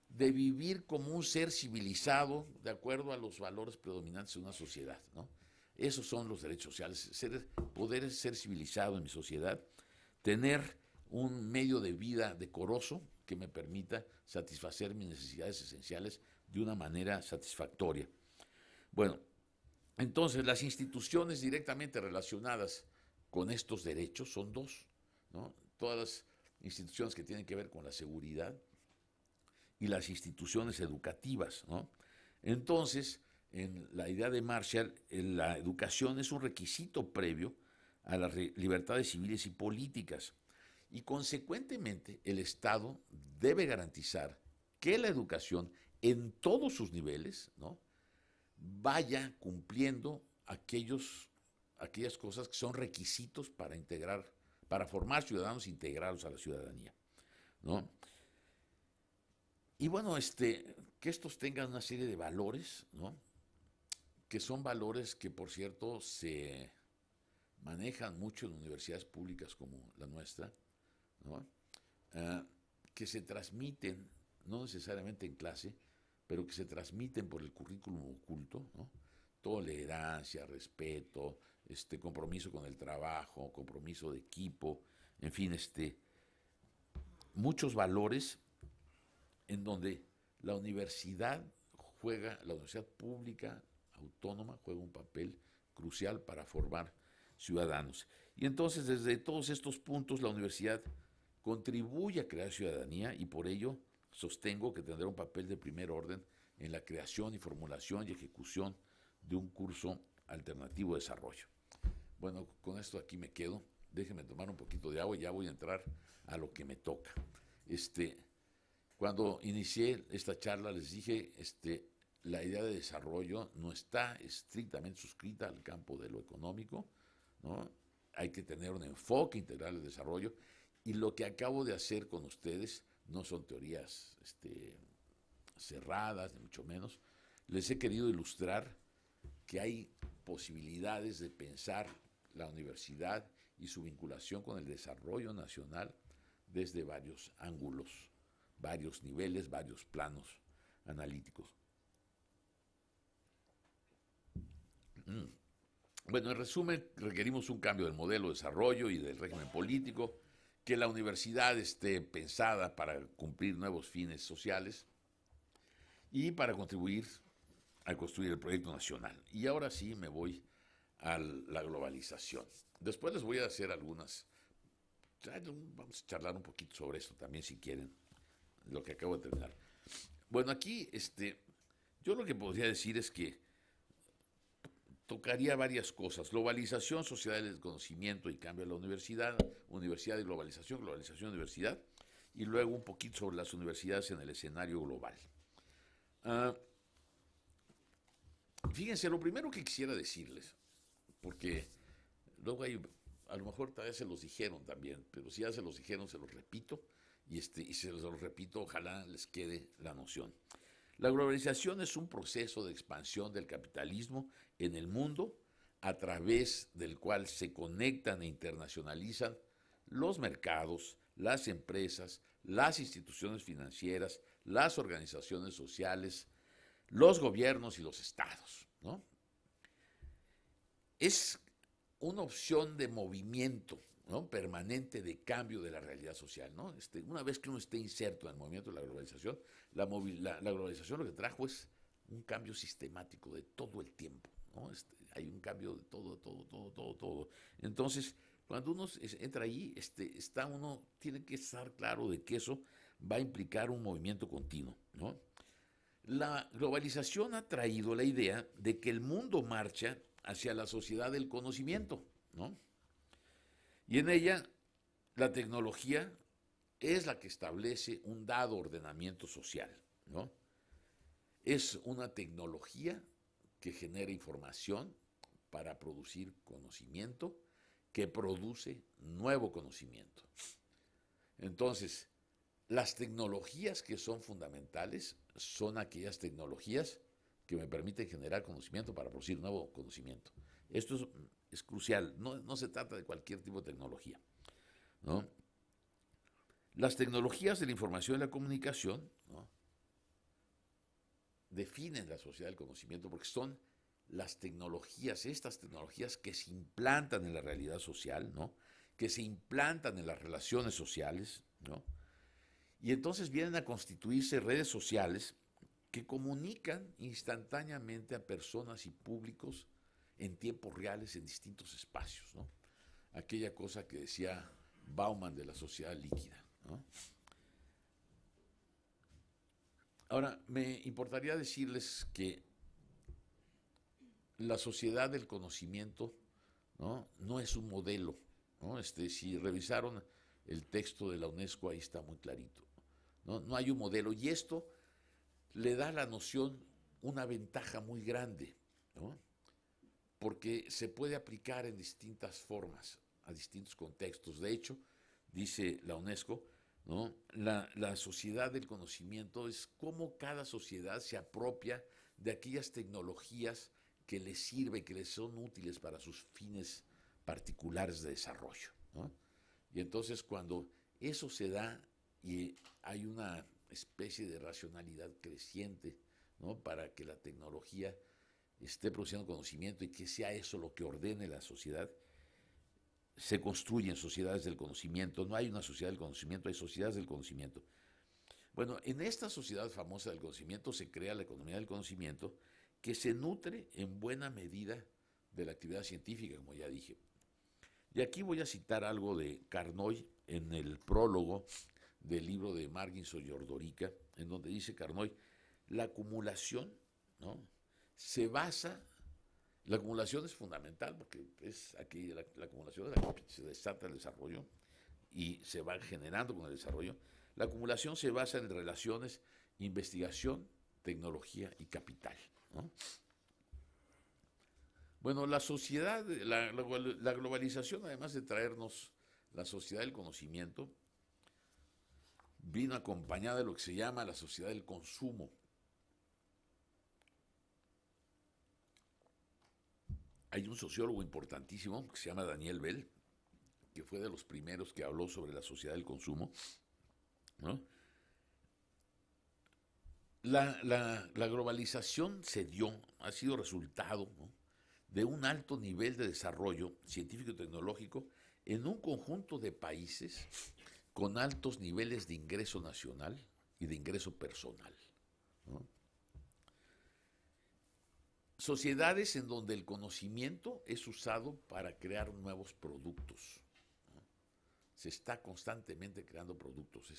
de vivir como un ser civilizado de acuerdo a los valores predominantes de una sociedad, ¿no? Esos son los derechos sociales, poder ser civilizado en mi sociedad, tener un medio de vida decoroso que me permita satisfacer mis necesidades esenciales de una manera satisfactoria. Bueno, entonces las instituciones directamente relacionadas con estos derechos son 2, ¿no? Todas las instituciones que tienen que ver con la seguridad y las instituciones educativas, ¿no? Entonces, en la idea de Marshall, la educación es un requisito previo a las libertades civiles y políticas, y consecuentemente el Estado debe garantizar que la educación en todos sus niveles, ¿no?, vaya cumpliendo aquellas cosas que son requisitos para formar ciudadanos integrados a la ciudadanía, ¿no? Y bueno, que estos tengan una serie de valores, ¿no?, que son valores que, por cierto, se manejan mucho en universidades públicas como la nuestra, ¿no?, que se transmiten, no necesariamente en clase, pero que se transmiten por el currículum oculto, ¿no?, tolerancia, respeto, compromiso con el trabajo, compromiso de equipo, en fin, muchos valores en donde la universidad la universidad pública, autónoma, juega un papel crucial para formar ciudadanos. Y entonces, desde todos estos puntos, la universidad contribuye a crear ciudadanía y por ello sostengo que tendrá un papel de primer orden en la creación y formulación y ejecución de un curso alternativo de desarrollo. Bueno, con esto aquí me quedo. Déjenme tomar un poquito de agua y ya voy a entrar a lo que me toca. Cuando inicié esta charla les dije, la idea de desarrollo no está estrictamente suscrita al campo de lo económico, ¿no? Hay que tener un enfoque integral del desarrollo y lo que acabo de hacer con ustedes no son teorías cerradas, ni mucho menos. Les he querido ilustrar que hay posibilidades de pensar la universidad y su vinculación con el desarrollo nacional desde varios ángulos, varios niveles, varios planos analíticos. Bueno, en resumen, requerimos un cambio del modelo de desarrollo y del régimen político, que la universidad esté pensada para cumplir nuevos fines sociales y para contribuir a construir el proyecto nacional. Y ahora sí me voy a la globalización. Después les voy a hacer algunas... Vamos a charlar un poquito sobre esto también, si quieren, lo que acabo de terminar. Bueno, aquí, yo lo que podría decir es que tocaría varias cosas. Globalización, sociedad del conocimiento y cambio de la universidad, universidad y globalización, globalización y universidad, y luego un poquito sobre las universidades en el escenario global. Fíjense, lo primero que quisiera decirles, porque luego hay, a lo mejor tal vez se los dijeron también, pero si ya se los dijeron, se los repito, y se los repito, ojalá les quede la noción. La globalización es un proceso de expansión del capitalismo en el mundo a través del cual se conectan e internacionalizan los mercados, las empresas, las instituciones financieras, las organizaciones sociales, los gobiernos y los estados, ¿no? Es una opción de movimiento, ¿no?, permanente de cambio de la realidad social, ¿no? Una vez que uno esté inserto en el movimiento de la globalización, la globalización lo que trajo es un cambio sistemático de todo el tiempo, ¿no? Hay un cambio de todo. Entonces, cuando uno entra ahí, uno tiene que estar claro de que eso va a implicar un movimiento continuo, ¿no? La globalización ha traído la idea de que el mundo marcha hacia la sociedad del conocimiento, ¿no? Y en ella, la tecnología es la que establece un dado ordenamiento social, ¿no? Es una tecnología que genera información para producir conocimiento, que produce nuevo conocimiento. Entonces, las tecnologías que son fundamentales son aquellas tecnologías que me permiten generar conocimiento para producir nuevo conocimiento. Esto es crucial, no se trata de cualquier tipo de tecnología, ¿no? Las tecnologías de la información y la comunicación, ¿no?, definen la sociedad del conocimiento porque son las tecnologías, estas tecnologías que se implantan en la realidad social, ¿no?, que se implantan en las relaciones sociales, ¿no?, y entonces vienen a constituirse redes sociales que comunican instantáneamente a personas y públicos en tiempos reales en distintos espacios, ¿no? Aquella cosa que decía Bauman de la sociedad líquida, ¿no? Ahora, me importaría decirles que la sociedad del conocimiento, no es un modelo, ¿no? Si revisaron el texto de la UNESCO, ahí está muy clarito, ¿no? No hay un modelo, y esto le da a la noción una ventaja muy grande, ¿no?, porque se puede aplicar en distintas formas, a distintos contextos. De hecho, dice la UNESCO, ¿no?, la sociedad del conocimiento es cómo cada sociedad se apropia de aquellas tecnologías que les sirven, que les son útiles para sus fines particulares de desarrollo, ¿no? Y entonces cuando eso se da y hay una especie de racionalidad creciente, ¿no?, para que la tecnología esté produciendo conocimiento y que sea eso lo que ordene la sociedad, se construyen sociedades del conocimiento. No hay una sociedad del conocimiento, hay sociedades del conocimiento. Bueno, en esta sociedad famosa del conocimiento se crea la economía del conocimiento, que se nutre en buena medida de la actividad científica, como ya dije. Y aquí voy a citar algo de Carnoy en el prólogo del libro de Marginson y Ordorica, en donde dice Carnoy, la acumulación, ¿no?, se basa, la acumulación es fundamental, porque es aquí la acumulación de la que se desata el desarrollo y se va generando con el desarrollo. La acumulación se basa en relaciones, investigación, tecnología y capital, ¿no? Bueno, la sociedad, la globalización, además de traernos la sociedad del conocimiento, vino acompañada de lo que se llama la sociedad del consumo. Hay un sociólogo importantísimo que se llama Daniel Bell, que fue de los primeros que habló sobre la sociedad del consumo, ¿no? La globalización se dio, ha sido resultado, ¿no?, de un alto nivel de desarrollo científico y tecnológico en un conjunto de países con altos niveles de ingreso nacional y de ingreso personal, ¿no? Sociedades en donde el conocimiento es usado para crear nuevos productos, ¿no? Se está constantemente creando productos.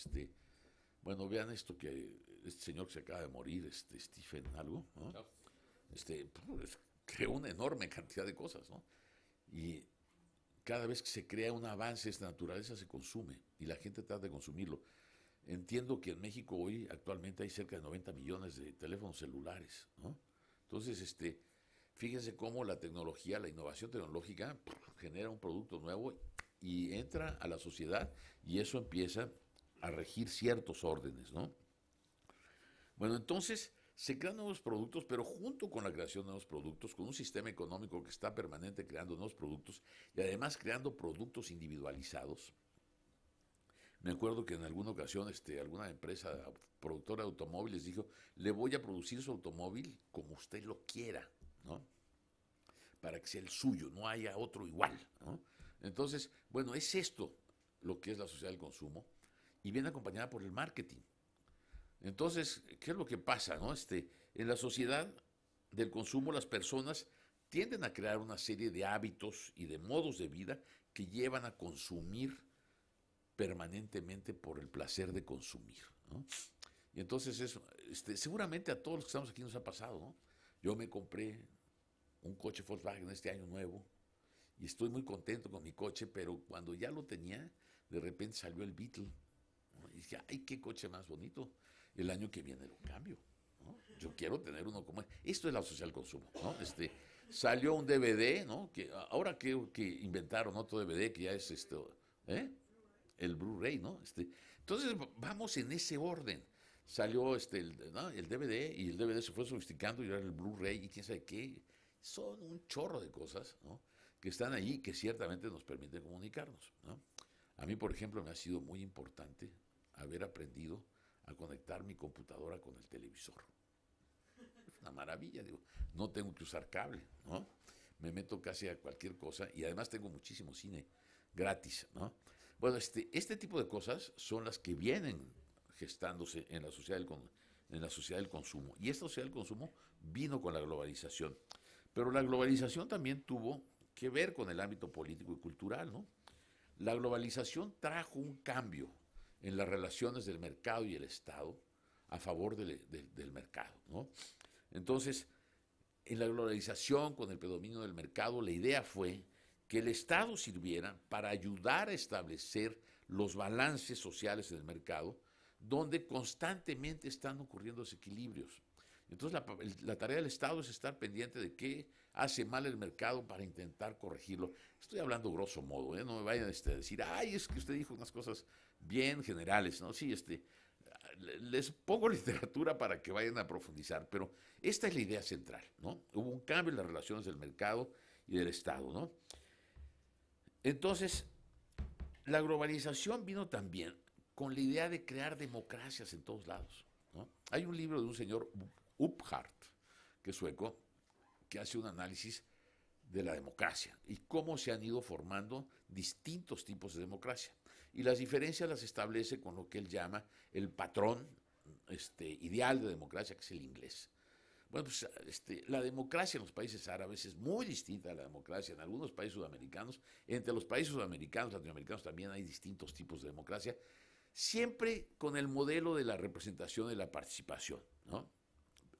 Bueno, vean esto que este señor que se acaba de morir, Stephen algo, ¿no? Creó una enorme cantidad de cosas, ¿no? Y cada vez que se crea un avance de esta naturaleza se consume y la gente trata de consumirlo. Entiendo que en México hoy actualmente hay cerca de 90 millones de teléfonos celulares, ¿no? Entonces, fíjense cómo la tecnología, la innovación tecnológica genera un producto nuevo y entra a la sociedad y eso empieza a regir ciertos órdenes, ¿no? Bueno, entonces se crean nuevos productos, pero junto con la creación de nuevos productos, con un sistema económico que está permanente creando nuevos productos y además creando productos individualizados. Me acuerdo que en alguna ocasión alguna empresa productora de automóviles dijo, le voy a producir su automóvil como usted lo quiera, ¿no?, para que sea el suyo, no haya otro igual, ¿no? Entonces, bueno, es esto lo que es la sociedad del consumo y viene acompañada por el marketing. Entonces, ¿qué es lo que pasa, no? En la sociedad del consumo las personas tienden a crear una serie de hábitos y de modos de vida que llevan a consumir permanentemente por el placer de consumir, ¿no? Y entonces eso, seguramente a todos los que estamos aquí nos ha pasado, ¿no? Yo me compré un coche Volkswagen este año nuevo y estoy muy contento con mi coche, pero cuando ya lo tenía, de repente salió el Beetle, ¿no? Y dije, ay, qué coche más bonito. El año que viene lo cambio, ¿no? Yo quiero tener uno como esto es la social consumo, ¿no? Salió un DVD, ¿no? Que ahora que inventaron otro DVD que ya es el Blu-ray, ¿no? Entonces vamos en ese orden. Salió ¿no?, el DVD y el DVD se fue sofisticando y ahora el Blu-ray y quién sabe qué. Son un chorro de cosas, ¿no?, que están ahí que ciertamente nos permiten comunicarnos, ¿no? A mí, por ejemplo, me ha sido muy importante haber aprendido a conectar mi computadora con el televisor. Es una maravilla, digo, no tengo que usar cable, ¿no? Me meto casi a cualquier cosa y además tengo muchísimo cine gratis, ¿no? Bueno, este tipo de cosas son las que vienen gestándose en la sociedad del consumo. Y esta sociedad del consumo vino con la globalización. Pero la globalización también tuvo que ver con el ámbito político y cultural, ¿no? La globalización trajo un cambio en las relaciones del mercado y el Estado a favor del mercado, ¿no? Entonces, en la globalización, con el predominio del mercado, la idea fue que el Estado sirviera para ayudar a establecer los balances sociales en el mercado, donde constantemente están ocurriendo desequilibrios. Entonces la tarea del Estado es estar pendiente de qué hace mal el mercado para intentar corregirlo. Estoy hablando grosso modo, ¿eh? No me vayan a decir, ay, es que usted dijo unas cosas bien generales, ¿no? Sí, les pongo literatura para que vayan a profundizar, pero esta es la idea central, ¿no? Hubo un cambio en las relaciones del mercado y del Estado, ¿no? Entonces, la globalización vino también con la idea de crear democracias en todos lados, ¿no? Hay un libro de un señor, Uphardt, que es sueco, que hace un análisis de la democracia y cómo se han ido formando distintos tipos de democracia. Y las diferencias las establece con lo que él llama el patrón ideal de democracia, que es el inglés. Bueno, pues la democracia en los países árabes es muy distinta a la democracia en algunos países sudamericanos. Entre los países sudamericanos, latinoamericanos también hay distintos tipos de democracia, siempre con el modelo de la representación y la participación, ¿no?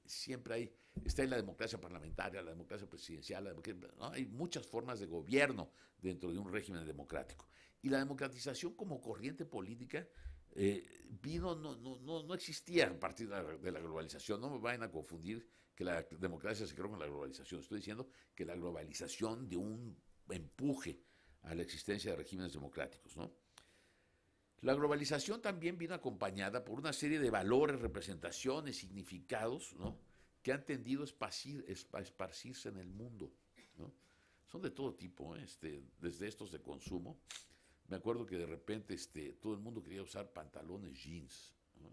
Siempre está en la democracia parlamentaria, la democracia presidencial, ¿no? Hay muchas formas de gobierno dentro de un régimen democrático. Y la democratización como corriente política no existía a partir de la globalización. No me vayan a confundir que la democracia se creó con la globalización. Estoy diciendo que la globalización dio un empuje a la existencia de regímenes democráticos, ¿no? La globalización también vino acompañada por una serie de valores, representaciones, significados, ¿no? Que han tendido a esparcirse en el mundo, ¿no? Son de todo tipo, desde estos de consumo. Me acuerdo que de repente todo el mundo quería usar pantalones jeans, ¿no?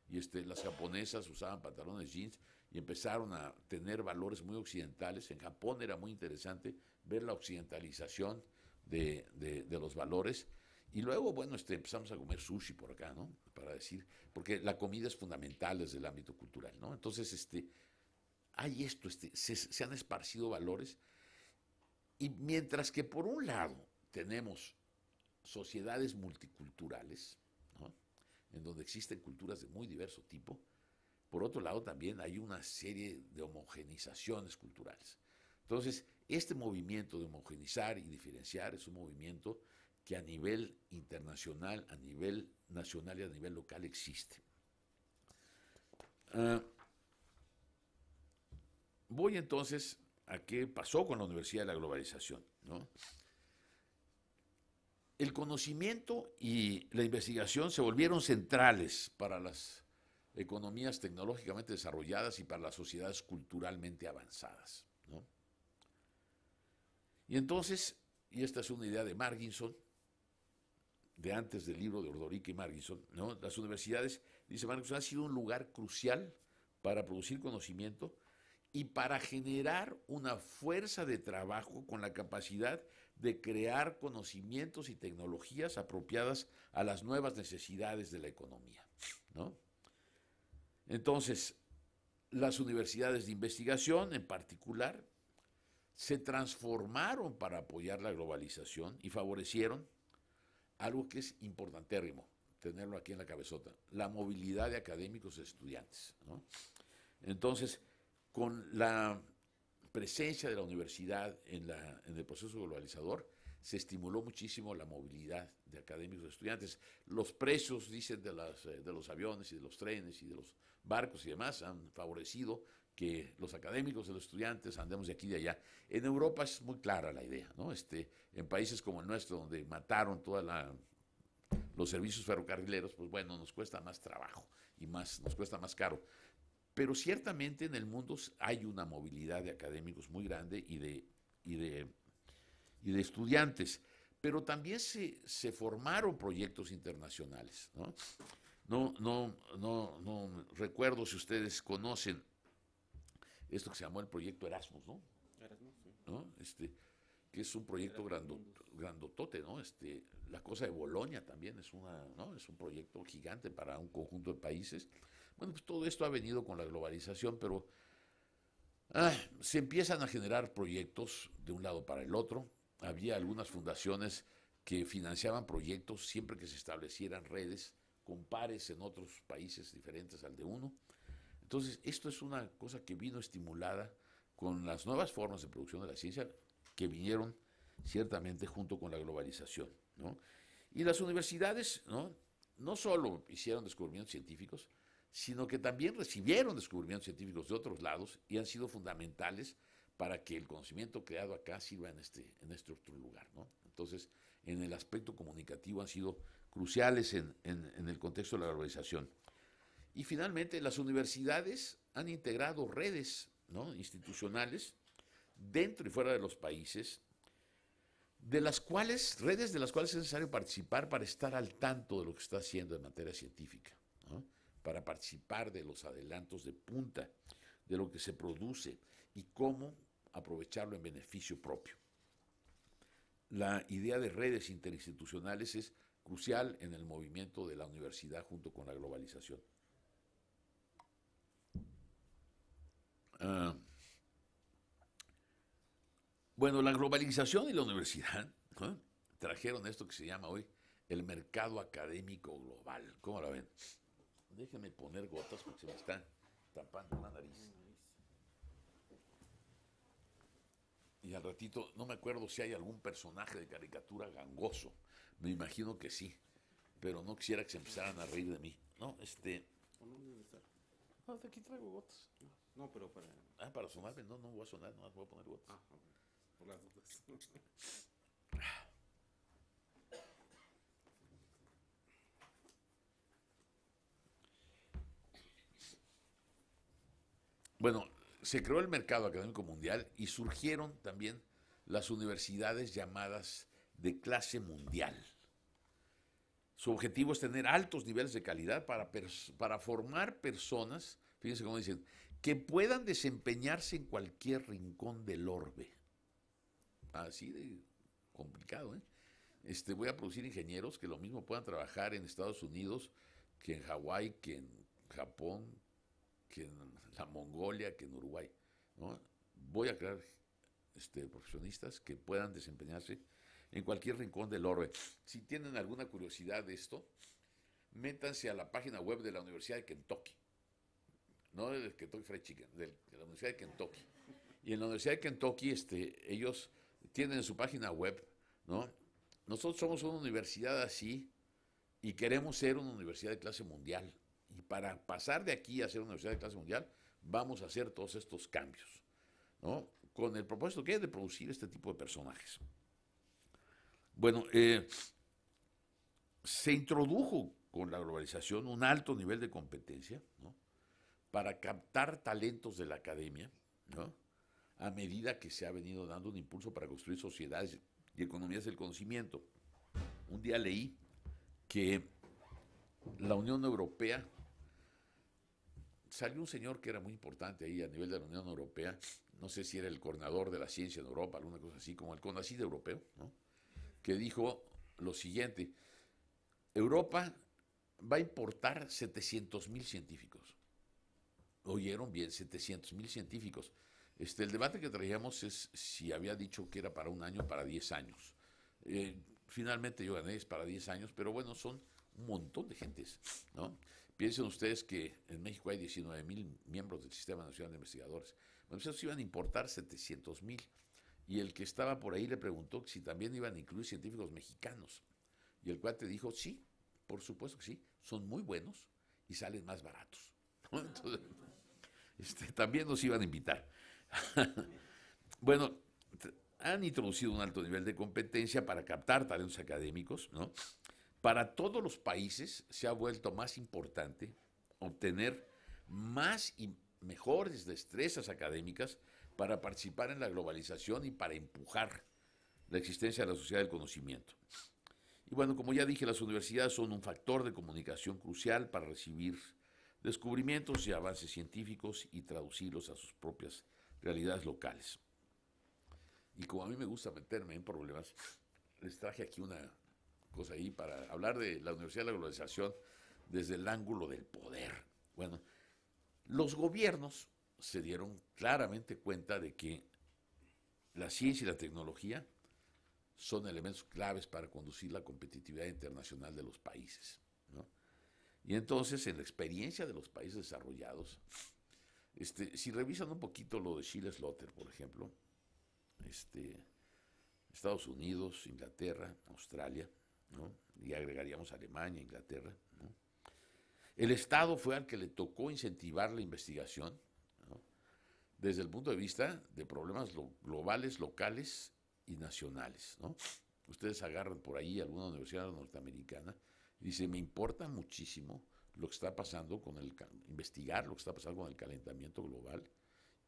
Y las japonesas usaban pantalones jeans y empezaron a tener valores muy occidentales. En Japón era muy interesante ver la occidentalización de los valores. Y luego, bueno, empezamos a comer sushi por acá, ¿no? Para decir, porque la comida es fundamental desde el ámbito cultural, ¿no? Entonces, hay esto, se han esparcido valores. Y mientras que por un lado tenemos sociedades multiculturales, ¿no? En donde existen culturas de muy diverso tipo, por otro lado también hay una serie de homogenizaciones culturales. Entonces, este movimiento de homogenizar y diferenciar es un movimiento que a nivel internacional, a nivel nacional y a nivel local existe. Voy entonces a qué pasó con la Universidad de la Globalización, ¿no? El conocimiento y la investigación se volvieron centrales para las economías tecnológicamente desarrolladas y para las sociedades culturalmente avanzadas, ¿no? Y entonces, y esta es una idea de Marginson, de antes del libro de Ordorica y Marginson, ¿no? Las universidades, dice Marginson, han sido un lugar crucial para producir conocimiento y para generar una fuerza de trabajo con la capacidad de crear conocimientos y tecnologías apropiadas a las nuevas necesidades de la economía, ¿no? Entonces, las universidades de investigación en particular se transformaron para apoyar la globalización y favorecieron algo que es importantérrimo, tenerlo aquí en la cabezota, la movilidad de académicos y estudiantes, ¿no? Entonces, con la presencia de la universidad en el proceso globalizador, se estimuló muchísimo la movilidad de académicos y estudiantes. Los precios, dicen, de los aviones y de los trenes y de los barcos y demás han favorecido que los académicos y los estudiantes andemos de aquí y de allá. En Europa es muy clara la idea, ¿no? En países como el nuestro, donde mataron los servicios ferrocarrileros, pues bueno, nos cuesta más trabajo y nos cuesta más caro. Pero ciertamente en el mundo hay una movilidad de académicos muy grande y de estudiantes, pero también se formaron proyectos internacionales, ¿no? No recuerdo si ustedes conocen esto que se llamó el proyecto Erasmus, ¿no? Erasmus, sí. ¿No? Que es un proyecto grandotote, ¿no? La cosa de Bolonia también ¿no? Es un proyecto gigante para un conjunto de países. Bueno, pues todo esto ha venido con la globalización, pero se empiezan a generar proyectos de un lado para el otro. Había algunas fundaciones que financiaban proyectos siempre que se establecieran redes con pares en otros países diferentes al de uno. Entonces, esto es una cosa que vino estimulada con las nuevas formas de producción de la ciencia que vinieron ciertamente junto con la globalización, ¿no? Y las universidades, no solo hicieron descubrimientos científicos, sino que también recibieron descubrimientos científicos de otros lados y han sido fundamentales para que el conocimiento creado acá sirva en este otro lugar, ¿no? Entonces, en el aspecto comunicativo han sido cruciales en el contexto de la globalización. Y finalmente, las universidades han integrado redes, ¿no?, institucionales dentro y fuera de los países, redes de las cuales es necesario participar para estar al tanto de lo que está haciendo en materia científica, ¿no?, para participar de los adelantos de punta, de lo que se produce y cómo aprovecharlo en beneficio propio. La idea de redes interinstitucionales es crucial en el movimiento de la universidad junto con la globalización. Bueno, la globalización y la universidad, ¿no?, trajeron esto que se llama hoy el mercado académico global. ¿Cómo la ven? Déjenme poner gotas porque se me está tapando la nariz. Y al ratito, no me acuerdo si hay algún personaje de caricatura gangoso. Me imagino que sí, pero no quisiera que se empezaran a reír de mí. No, no, de aquí traigo gotas. No, pero para... Ah, para sonarme, no voy a sonar, no voy a poner gotas. Ah, ok. Por las dudas. Bueno, se creó el mercado académico mundial y surgieron también las universidades llamadas de clase mundial. Su objetivo es tener altos niveles de calidad para formar personas, fíjense cómo dicen, que puedan desempeñarse en cualquier rincón del orbe. Así de complicado, ¿eh? Voy a producir ingenieros que lo mismo puedan trabajar en Estados Unidos que en Hawái, que en Japón, que en la Mongolia, que en Uruguay, ¿no? Voy a crear profesionistas que puedan desempeñarse en cualquier rincón del orbe. Si tienen alguna curiosidad de esto, métanse a la página web de la Universidad de Kentucky, no del Kentucky Fried Chicken, de la Universidad de Kentucky. Y en la Universidad de Kentucky, ellos tienen en su página web, ¿no? Nosotros somos una universidad así y queremos ser una universidad de clase mundial. Y para pasar de aquí a ser una universidad de clase mundial, vamos a hacer todos estos cambios, ¿no? Con el propósito que es de producir este tipo de personajes. Bueno, se introdujo con la globalización un alto nivel de competencia, ¿no?, para captar talentos de la academia, ¿no?, a medida que se ha venido dando un impulso para construir sociedades y economías del conocimiento. Un día leí que la Unión Europea, salió un señor que era muy importante ahí a nivel de la Unión Europea, no sé si era el coordinador de la ciencia en Europa, alguna cosa así, como el CONACYT europeo, ¿no?, que dijo lo siguiente: Europa va a importar 700,000 científicos. Oyeron bien, 700,000 científicos. El debate que traíamos es si había dicho que era para un año o para 10 años. Finalmente yo gané, es para 10 años, pero bueno, son un montón de gentes, ¿no? Piensen ustedes que en México hay 19,000 miembros del Sistema Nacional de Investigadores. Bueno, pues esos iban a importar 700,000. Y el que estaba por ahí le preguntó si también iban a incluir científicos mexicanos. Y el cuate dijo, sí, por supuesto que sí, son muy buenos y salen más baratos, ¿no? Entonces, también nos iban a invitar. Bueno, han introducido un alto nivel de competencia para captar talentos académicos, ¿no? Para todos los países se ha vuelto más importante obtener más y mejores destrezas académicas para participar en la globalización y para empujar la existencia de la sociedad del conocimiento. Y bueno, como ya dije, las universidades son un factor de comunicación crucial para recibir descubrimientos y avances científicos y traducirlos a sus propias realidades locales. Y como a mí me gusta meterme en problemas, les traje aquí una cosa ahí para hablar de la Universidad de la Globalización desde el ángulo del poder. Bueno, los gobiernos se dieron claramente cuenta de que la ciencia y la tecnología son elementos claves para conducir la competitividad internacional de los países, ¿no? Y entonces, en la experiencia de los países desarrollados, si revisan un poquito lo de Schiller Slaughter, por ejemplo, Estados Unidos, Inglaterra, Australia, ¿no?, y agregaríamos Alemania, Inglaterra, ¿no?, el Estado fue al que le tocó incentivar la investigación, ¿no?, desde el punto de vista de problemas globales, locales y nacionales, ¿no? Ustedes agarran por ahí alguna universidad norteamericana y dicen, me importa muchísimo lo que está pasando investigar lo que está pasando con el calentamiento global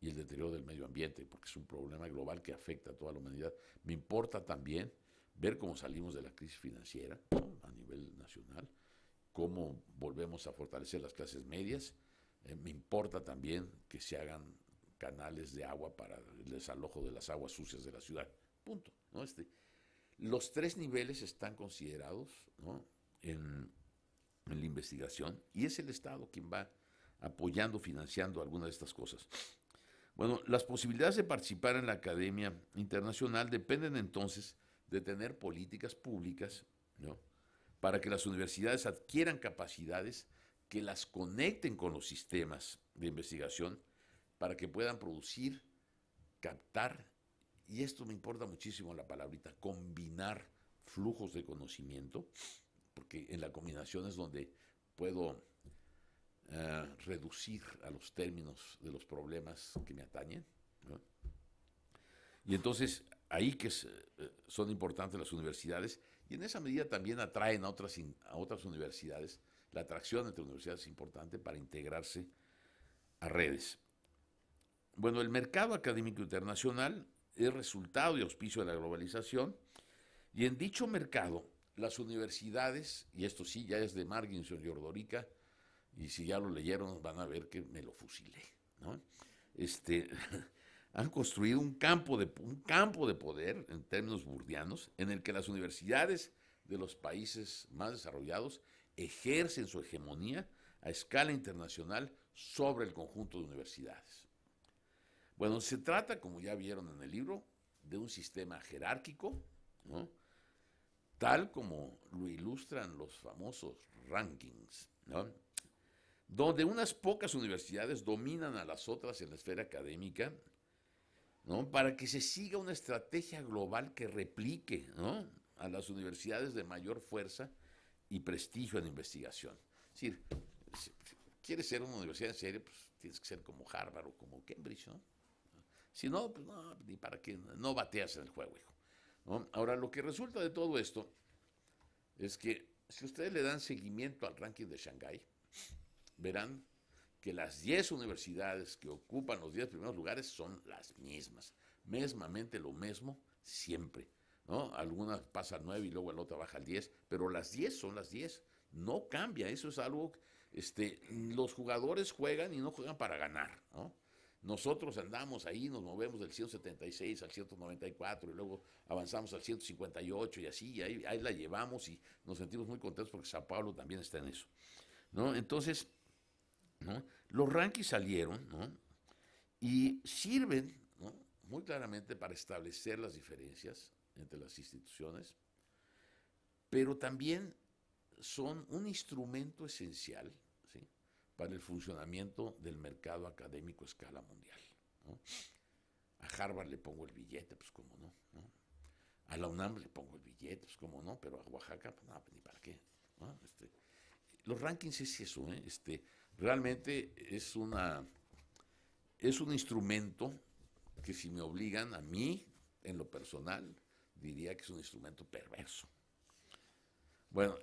y el deterioro del medio ambiente, porque es un problema global que afecta a toda la humanidad. Me importa también ver cómo salimos de la crisis financiera, ¿no?, a nivel nacional, cómo volvemos a fortalecer las clases medias. Me importa también que se hagan canales de agua para el desalojo de las aguas sucias de la ciudad. Punto, ¿no? Los 3 niveles están considerados, ¿no?, en la investigación, y es el Estado quien va apoyando, financiando algunas de estas cosas. Bueno, las posibilidades de participar en la Academia Internacional dependen entonces de tener políticas públicas, ¿no?, para que las universidades adquieran capacidades que las conecten con los sistemas de investigación para que puedan producir, captar, y esto me importa muchísimo la palabrita, combinar flujos de conocimiento, porque en la combinación es donde puedo reducir a los términos de los problemas que me atañen, ¿no? Y entonces ahí que son importantes las universidades, y en esa medida también atraen a otras universidades. La atracción entre universidades es importante para integrarse a redes. Bueno, el mercado académico internacional es resultado y auspicio de la globalización, y en dicho mercado las universidades, y esto sí ya es de Marginson y Ordorica, y si ya lo leyeron van a ver que me lo fusilé, ¿no? Han construido un campo de poder, en términos burdianos, en el que las universidades de los países más desarrollados ejercen su hegemonía a escala internacional sobre el conjunto de universidades. Bueno, se trata, como ya vieron en el libro, de un sistema jerárquico, ¿no?, tal como lo ilustran los famosos rankings, ¿no?, donde unas pocas universidades dominan a las otras en la esfera académica, ¿no?, para que se siga una estrategia global que replique, ¿no?, a las universidades de mayor fuerza y prestigio en investigación. Es decir, si quieres ser una universidad en serio, pues tienes que ser como Harvard o como Cambridge, ¿no? Si no, pues no, ni para qué, no bateas en el juego, hijo, ¿no? Ahora, lo que resulta de todo esto es que si ustedes le dan seguimiento al ranking de Shanghái, verán que las 10 universidades que ocupan los 10 primeros lugares son las mismas, mesmamente lo mismo siempre, ¿no? Algunas pasan 9 y luego la otra baja al 10, pero las 10 son las 10, no cambia, eso es algo, los jugadores juegan y no juegan para ganar, ¿no? Nosotros andamos ahí, nos movemos del 176 al 194 y luego avanzamos al 158 y así, y ahí la llevamos y nos sentimos muy contentos porque Sao Paulo también está en eso, ¿no? Entonces, ¿no?, los rankings salieron, ¿no?, y sirven, ¿no?, muy claramente para establecer las diferencias entre las instituciones, pero también son un instrumento esencial, ¿sí?, para el funcionamiento del mercado académico a escala mundial, ¿no? A Harvard le pongo el billete, pues cómo no, ¿no? A la UNAM le pongo el billete, pues cómo no, pero a Oaxaca, pues no, ni para qué, ¿no? Los rankings es eso, realmente es un instrumento que, si me obligan a mí, en lo personal, diría que es un instrumento perverso. Bueno,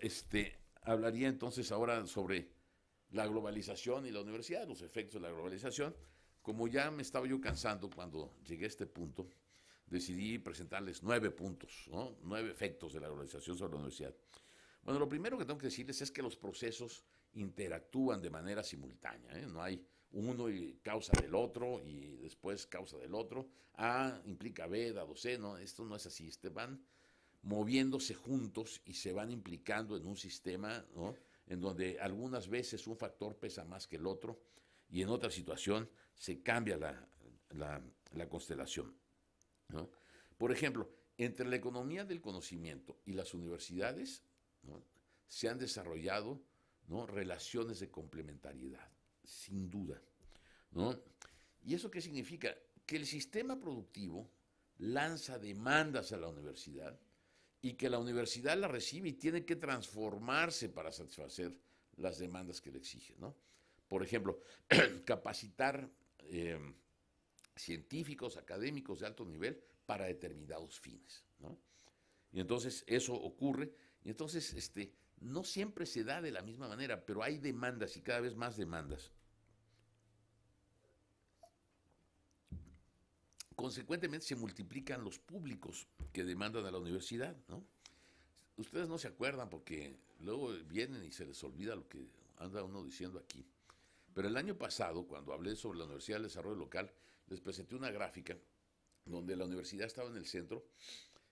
hablaría entonces ahora sobre la globalización y la universidad, los efectos de la globalización. Como ya me estaba yo cansando cuando llegué a este punto, decidí presentarles 9 puntos, ¿no?, 9 efectos de la globalización sobre la universidad. Bueno, lo primero que tengo que decirles es que los procesos interactúan de manera simultánea, ¿eh? No hay uno y causa del otro y después causa del otro. A implica B, dado C, no, esto no es así. Van moviéndose juntos y se van implicando en un sistema, ¿no?, en donde algunas veces un factor pesa más que el otro y en otra situación se cambia la constelación, ¿no? Por ejemplo, entre la economía del conocimiento y las universidades, ¿no?, se han desarrollado, ¿no?, relaciones de complementariedad, sin duda, ¿no? ¿Y eso qué significa? Que el sistema productivo lanza demandas a la universidad y que la universidad la recibe y tiene que transformarse para satisfacer las demandas que le exigen, ¿no? Por ejemplo, capacitar científicos, académicos de alto nivel para determinados fines, ¿no? Y entonces eso ocurre, y entonces no siempre se da de la misma manera, pero hay demandas y cada vez más demandas. Consecuentemente se multiplican los públicos que demandan a la universidad, ¿no? Ustedes no se acuerdan porque luego vienen y se les olvida lo que anda uno diciendo aquí. Pero el año pasado, cuando hablé sobre la Universidad del Desarrollo Local, les presenté una gráfica donde la universidad estaba en el centro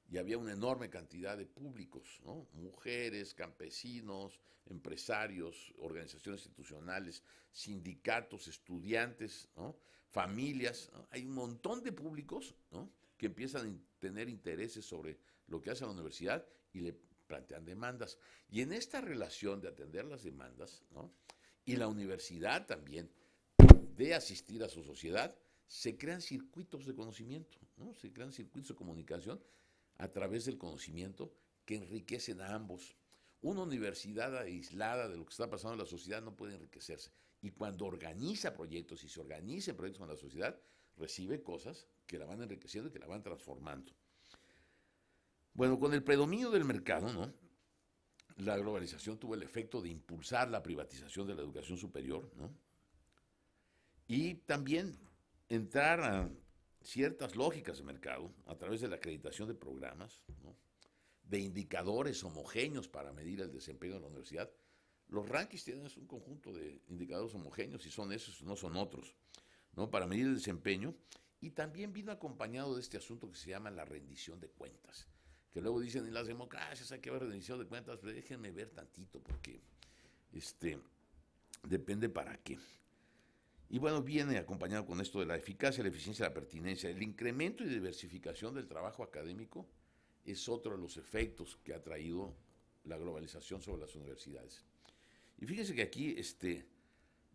y había una enorme cantidad de públicos, ¿no? Mujeres, campesinos, empresarios, organizaciones institucionales, sindicatos, estudiantes, ¿no? Familias, ¿no? Hay un montón de públicos, ¿no? Que empiezan a tener intereses sobre lo que hace la universidad y le plantean demandas. Y en esta relación de atender las demandas, ¿no? Y la universidad también de asistir a su sociedad, se crean circuitos de conocimiento, ¿no? Se crean circuitos de comunicación a través del conocimiento que enriquecen a ambos. Una universidad aislada de lo que está pasando en la sociedad no puede enriquecerse. Y cuando organiza proyectos y se organiza en proyectos con la sociedad, recibe cosas que la van enriqueciendo y que la van transformando. Bueno, con el predominio del mercado, ¿no? La globalización tuvo el efecto de impulsar la privatización de la educación superior, ¿no? Y también entrar a ciertas lógicas de mercado a través de la acreditación de programas, ¿no? De indicadores homogéneos para medir el desempeño de la universidad. Los rankings tienen un conjunto de indicadores homogéneos y son esos, no son otros, ¿no? Para medir el desempeño. Y también vino acompañado de este asunto que se llama la rendición de cuentas, que luego dicen en las democracias hay que haber rendición de cuentas, pero déjenme ver tantito porque depende para qué. Y bueno, viene acompañado con esto de la eficacia, la eficiencia, la pertinencia. El incremento y diversificación del trabajo académico es otro de los efectos que ha traído la globalización sobre las universidades. Y fíjense que aquí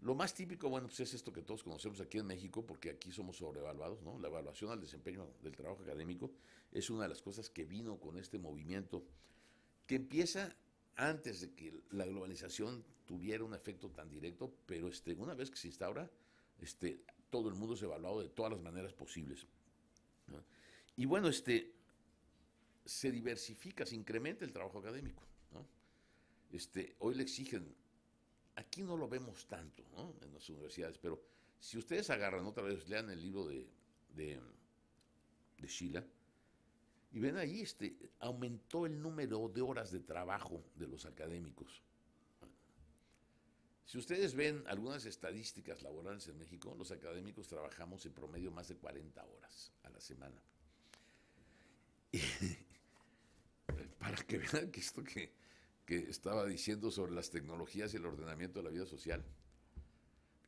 lo más típico, bueno, pues es esto que todos conocemos aquí en México, porque aquí somos sobrevaluados, ¿no? La evaluación al desempeño del trabajo académico es una de las cosas que vino con este movimiento, que empieza antes de que la globalización tuviera un efecto tan directo, pero una vez que se instaura, todo el mundo es evaluado de todas las maneras posibles, ¿no? Y bueno, se diversifica, se incrementa el trabajo académico, ¿no? Hoy le exigen, aquí no lo vemos tanto, ¿no? En las universidades, pero si ustedes agarran otra vez, lean el libro de Sheila, y ven ahí, aumentó el número de horas de trabajo de los académicos. Si ustedes ven algunas estadísticas laborales en México, los académicos trabajamos en promedio más de 40 horas a la semana. Y para que vean que esto que estaba diciendo sobre las tecnologías y el ordenamiento de la vida social,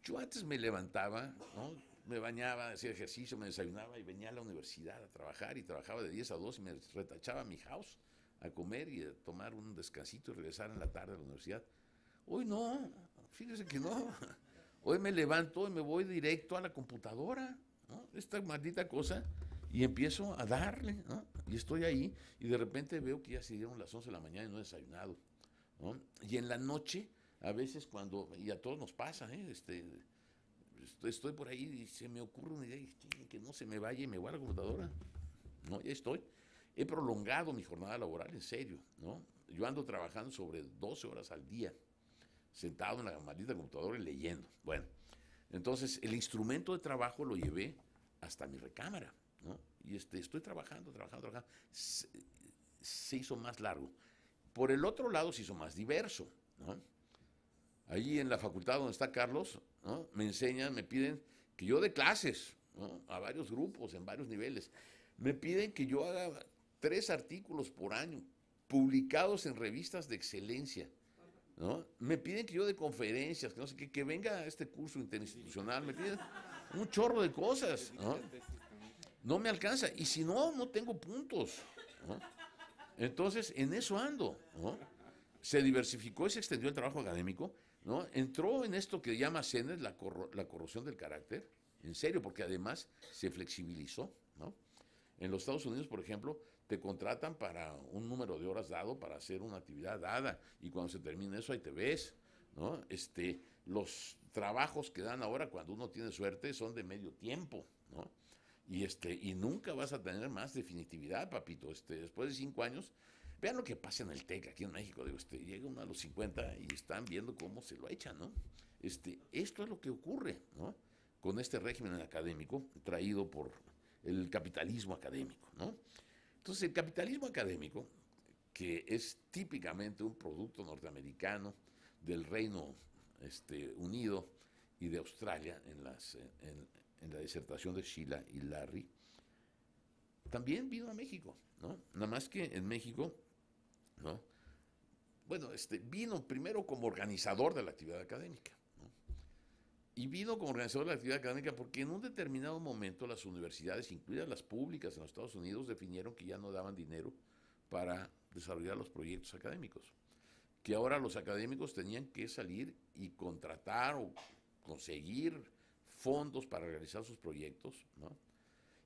yo antes me levantaba, ¿no? Me bañaba, hacía ejercicio, me desayunaba y venía a la universidad a trabajar y trabajaba de 10 a 2 y me retachaba a mi house a comer y a tomar un descansito y regresar en la tarde a la universidad. Hoy no, fíjese que no. Hoy me levanto y me voy directo a la computadora, ¿no? Esta maldita cosa, y empiezo a darle, ¿no? Y estoy ahí y de repente veo que ya se dieron las 11 de la mañana y no he desayunado, ¿no? Y en la noche, a veces y a todos nos pasa, estoy por ahí y se me ocurre una idea y que no se me vaya y me voy a la computadora, ¿no? Ya estoy. He prolongado mi jornada laboral, en serio, ¿no? Yo ando trabajando sobre 12 horas al día, sentado en la maldita computadora y leyendo. Bueno, entonces el instrumento de trabajo lo llevé hasta mi recámara, ¿no? Y estoy trabajando. Se hizo más largo. Por el otro lado se hizo más diverso, ¿no? Allí en la facultad donde está Carlos, ¿no? Me enseñan, me piden que yo dé clases, ¿no? A varios grupos, en varios niveles. Me piden que yo haga 3 artículos por año, publicados en revistas de excelencia, ¿no? Me piden que yo dé conferencias, que no sé qué, que venga a este curso interinstitucional, me piden un chorro de cosas, ¿no? No me alcanza, y si no, no tengo puntos, ¿no? Entonces, en eso ando, ¿no? Se diversificó y se extendió el trabajo académico, ¿no? Entró en esto que llama CENES la corrosión del carácter, en serio, porque además se flexibilizó, ¿no? En los Estados Unidos, por ejemplo, te contratan para un número de horas dado para hacer una actividad dada, y cuando se termina eso ahí te ves, ¿no? Los trabajos que dan ahora cuando uno tiene suerte son de medio tiempo, ¿no? Y nunca vas a tener más definitividad, papito. Después de 5 años, vean lo que pasa en el TEC aquí en México. Digo, llega uno a los 50 y están viendo cómo se lo echan, ¿no? Esto es lo que ocurre, ¿no? Con este régimen académico traído por el capitalismo académico, ¿no? Entonces, el capitalismo académico, que es típicamente un producto norteamericano del Reino Unido y de Australia en la disertación de Sheila y Larry, también vino a México, ¿no? Nada más que en México, ¿no? Bueno, vino primero como organizador de la actividad académica, ¿no? Y vino como organizador de la actividad académica porque en un determinado momento las universidades, incluidas las públicas en los Estados Unidos, definieron que ya no daban dinero para desarrollar los proyectos académicos, que ahora los académicos tenían que salir y contratar o conseguir fondos para realizar sus proyectos, ¿no?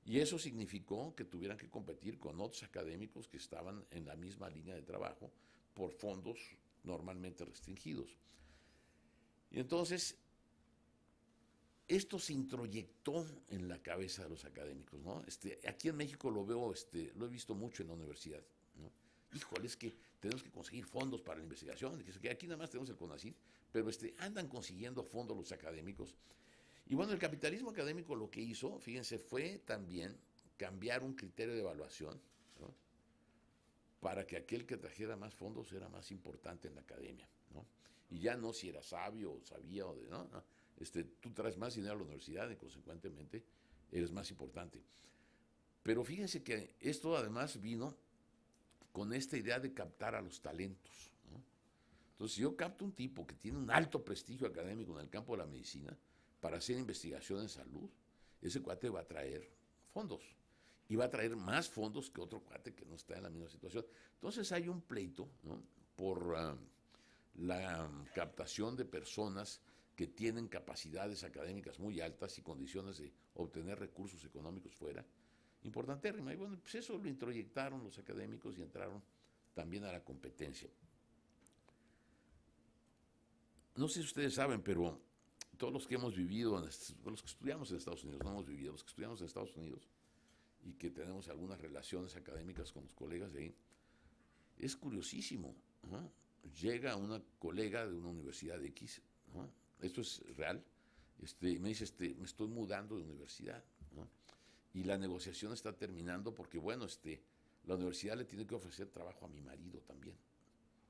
Y eso significó que tuvieran que competir con otros académicos que estaban en la misma línea de trabajo por fondos normalmente restringidos. Y entonces, esto se introyectó en la cabeza de los académicos, ¿no? Aquí en México lo veo, lo he visto mucho en la universidad, ¿no? Híjole, es que tenemos que conseguir fondos para la investigación, que aquí nada más tenemos el CONACYT, pero andan consiguiendo fondos los académicos. Y bueno, el capitalismo académico lo que hizo, fíjense, fue también cambiar un criterio de evaluación, ¿no? Para que aquel que trajera más fondos era más importante en la academia, ¿no? Y ya no si era sabio o sabía o de, ¿no? No, tú traes más dinero a la universidad y consecuentemente eres más importante. Pero fíjense que esto además vino con esta idea de captar a los talentos, ¿no? Entonces, si yo capto un tipo que tiene un alto prestigio académico en el campo de la medicina para hacer investigación en salud, ese cuate va a traer fondos y va a traer más fondos que otro cuate que no está en la misma situación. Entonces hay un pleito, ¿no? Por la captación de personas que tienen capacidades académicas muy altas y condiciones de obtener recursos económicos fuera, importantérrima. Y bueno, pues eso lo introyectaron los académicos y entraron también a la competencia. No sé si ustedes saben, pero todos los que hemos vivido, los que estudiamos en Estados Unidos, no hemos vivido, los que estudiamos en Estados Unidos y que tenemos algunas relaciones académicas con los colegas de ahí, es curiosísimo, ¿no? Llega una colega de una universidad X, ¿no? Esto es real, me dice, me estoy mudando de universidad, ¿no? Y la negociación está terminando porque, bueno, la universidad le tiene que ofrecer trabajo a mi marido también,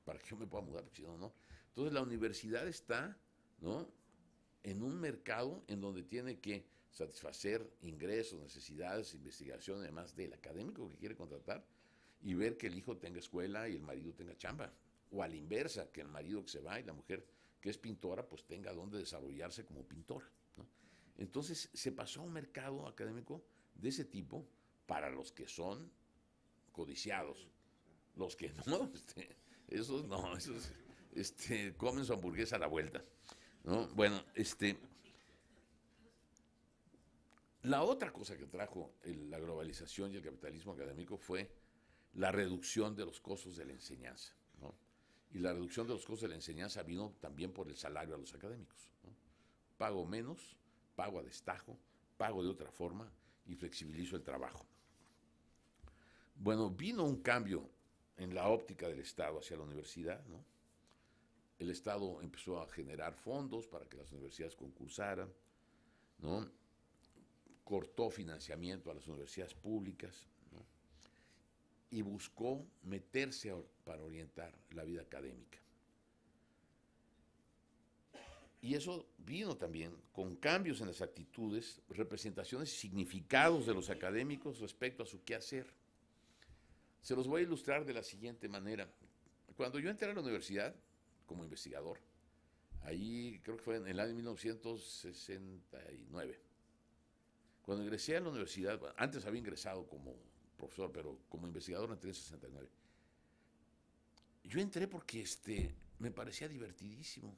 para que yo me pueda mudar, porque si no, no. Entonces la universidad está, ¿no?, en un mercado en donde tiene que satisfacer ingresos, necesidades, investigación, además del académico que quiere contratar, y ver que el hijo tenga escuela y el marido tenga chamba. O a la inversa, que el marido que se va y la mujer que es pintora, pues tenga donde desarrollarse como pintora, ¿no? Entonces se pasó a un mercado académico de ese tipo para los que son codiciados. Los que no, esos no, esos comen su hamburguesa a la vuelta, ¿no? Bueno, la otra cosa que trajo la globalización y el capitalismo académico fue la reducción de los costos de la enseñanza, ¿no? Y la reducción de los costos de la enseñanza vino también por el salario a los académicos, ¿no? Pago menos, pago a destajo, pago de otra forma y flexibilizo el trabajo. Bueno, vino un cambio en la óptica del Estado hacia la universidad, ¿no? El Estado empezó a generar fondos para que las universidades concursaran, ¿no? Cortó financiamiento a las universidades públicas, ¿no? Y buscó meterse para orientar la vida académica. Y eso vino también con cambios en las actitudes, representaciones y significados de los académicos respecto a su quehacer. Se los voy a ilustrar de la siguiente manera. Cuando yo entré a la universidad como investigador, ahí creo que fue en el año 1969, cuando ingresé a la universidad, antes había ingresado como profesor, pero como investigador entré en 69. Yo entré porque me parecía divertidísimo,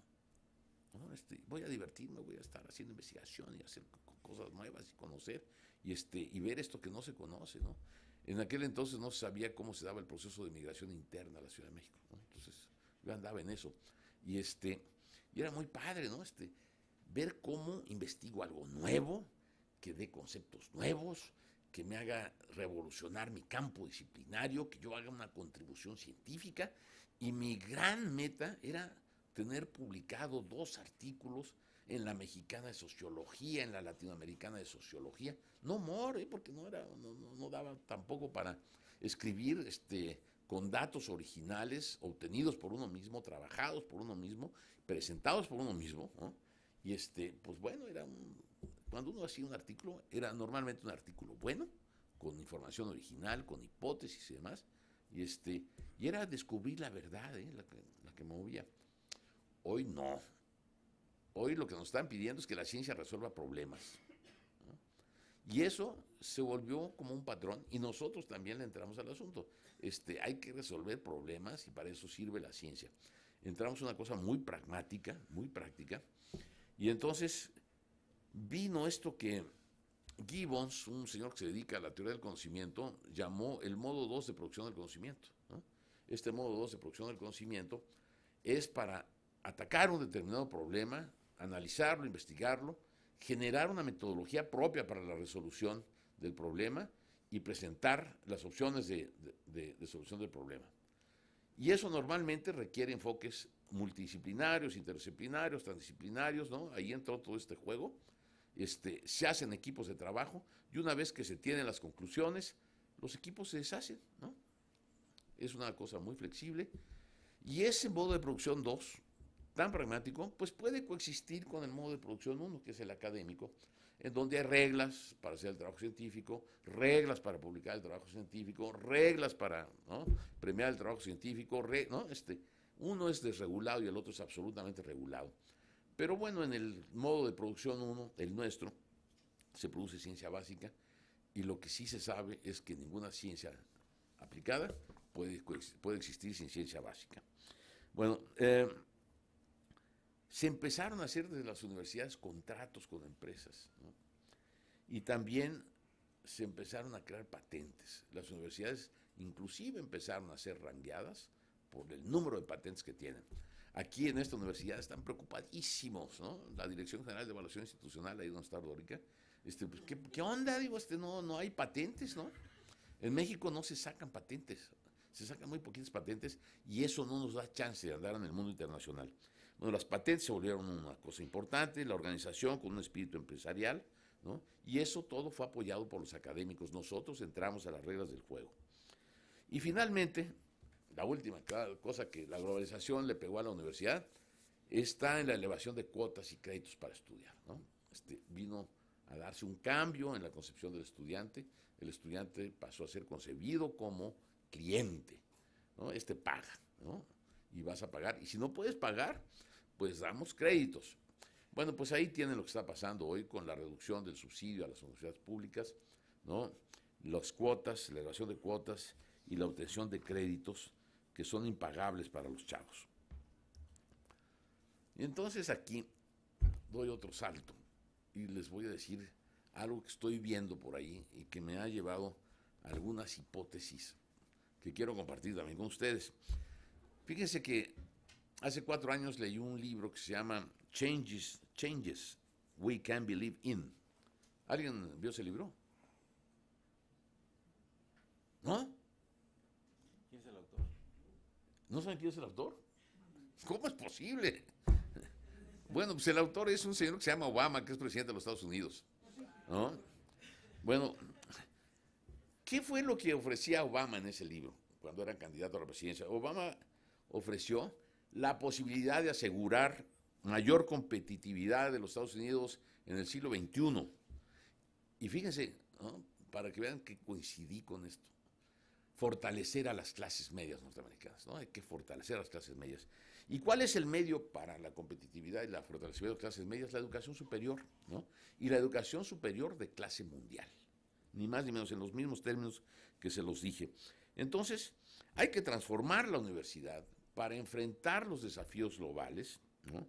¿no? Voy a divertirme, voy a estar haciendo investigación y hacer cosas nuevas y conocer y ver esto que no se conoce, ¿no? En aquel entonces no se sabía cómo se daba el proceso de migración interna a la Ciudad de México, ¿no? Entonces yo andaba en eso y era muy padre, ¿no? Ver cómo investigo algo nuevo, que dé conceptos nuevos, que me haga revolucionar mi campo disciplinario, que yo haga una contribución científica. Y mi gran meta era tener publicado 2 artículos en la Mexicana de Sociología, en la Latinoamericana de Sociología. No more, porque no daba tampoco para escribir con datos originales, obtenidos por uno mismo, trabajados por uno mismo, presentados por uno mismo, ¿no? Y pues bueno, cuando uno hacía un artículo, era normalmente un artículo bueno, con información original, con hipótesis y demás, y era descubrir la verdad, la que movía. Hoy no. Hoy lo que nos están pidiendo es que la ciencia resuelva problemas. Y eso se volvió como un patrón y nosotros también le entramos al asunto. Hay que resolver problemas y para eso sirve la ciencia. Entramos a una cosa muy pragmática, muy práctica, y entonces vino esto que Gibbons, un señor que se dedica a la teoría del conocimiento, llamó el modo 2 de producción del conocimiento, ¿no? Este modo 2 de producción del conocimiento es para atacar un determinado problema, analizarlo, investigarlo, generar una metodología propia para la resolución del problema y presentar las opciones de solución del problema. Y eso normalmente requiere enfoques multidisciplinarios, interdisciplinarios, transdisciplinarios, ¿no? Ahí entró todo este juego. Se hacen equipos de trabajo y una vez que se tienen las conclusiones, los equipos se deshacen, ¿no? Es una cosa muy flexible. Y ese modo de producción 2, tan pragmático, pues puede coexistir con el modo de producción 1, que es el académico, en donde hay reglas para hacer el trabajo científico, reglas para publicar el trabajo científico, reglas para, ¿no?, premiar el trabajo científico, ¿no? Uno es desregulado y el otro es absolutamente regulado. Pero bueno, en el modo de producción 1, el nuestro, se produce ciencia básica y lo que sí se sabe es que ninguna ciencia aplicada puede existir sin ciencia básica. Bueno, se empezaron a hacer desde las universidades contratos con empresas, ¿no? Y también se empezaron a crear patentes. Las universidades inclusive empezaron a ser rangueadas por el número de patentes que tienen. Aquí en esta universidad están preocupadísimos, ¿no? La Dirección General de Evaluación Institucional, ahí donde está Dórica, pues, ¿qué onda? Digo, no hay patentes, ¿no? En México no se sacan patentes, se sacan muy poquitas patentes y eso no nos da chance de andar en el mundo internacional. Bueno, las patentes se volvieron una cosa importante, la organización con un espíritu empresarial, ¿no? Y eso todo fue apoyado por los académicos. Nosotros entramos a las reglas del juego. Y finalmente, la última cosa que la globalización le pegó a la universidad está en la elevación de cuotas y créditos para estudiar, ¿no? Vino a darse un cambio en la concepción del estudiante. El estudiante pasó a ser concebido como cliente, ¿no? Paga, ¿no? Y vas a pagar. Y si no puedes pagar, pues damos créditos. Bueno, pues ahí tienen lo que está pasando hoy con la reducción del subsidio a las universidades públicas, ¿no? Las cuotas, la elevación de cuotas y la obtención de créditos que son impagables para los chavos. Y entonces aquí doy otro salto y les voy a decir algo que estoy viendo por ahí y que me ha llevado a algunas hipótesis que quiero compartir también con ustedes. Fíjense que hace 4 años leí un libro que se llama Changes We Can Believe In. ¿Alguien vio ese libro? ¿No? ¿Quién es el autor? ¿No saben quién es el autor? ¿Cómo es posible? Bueno, pues el autor es un señor que se llama Obama, que es presidente de los Estados Unidos, ¿no? Bueno, ¿qué fue lo que ofrecía Obama en ese libro cuando era candidato a la presidencia? Obama ofreció la posibilidad de asegurar mayor competitividad de los Estados Unidos en el siglo XXI. Y fíjense, ¿no?, para que vean que coincidí con esto, fortalecer a las clases medias norteamericanas, ¿no? Hay que fortalecer a las clases medias. ¿Y cuál es el medio para la competitividad y la fortalecimiento de las clases medias? La educación superior, ¿no? Y la educación superior de clase mundial, ni más ni menos, en los mismos términos que se los dije. Entonces, hay que transformar la universidad para enfrentar los desafíos globales, ¿no?,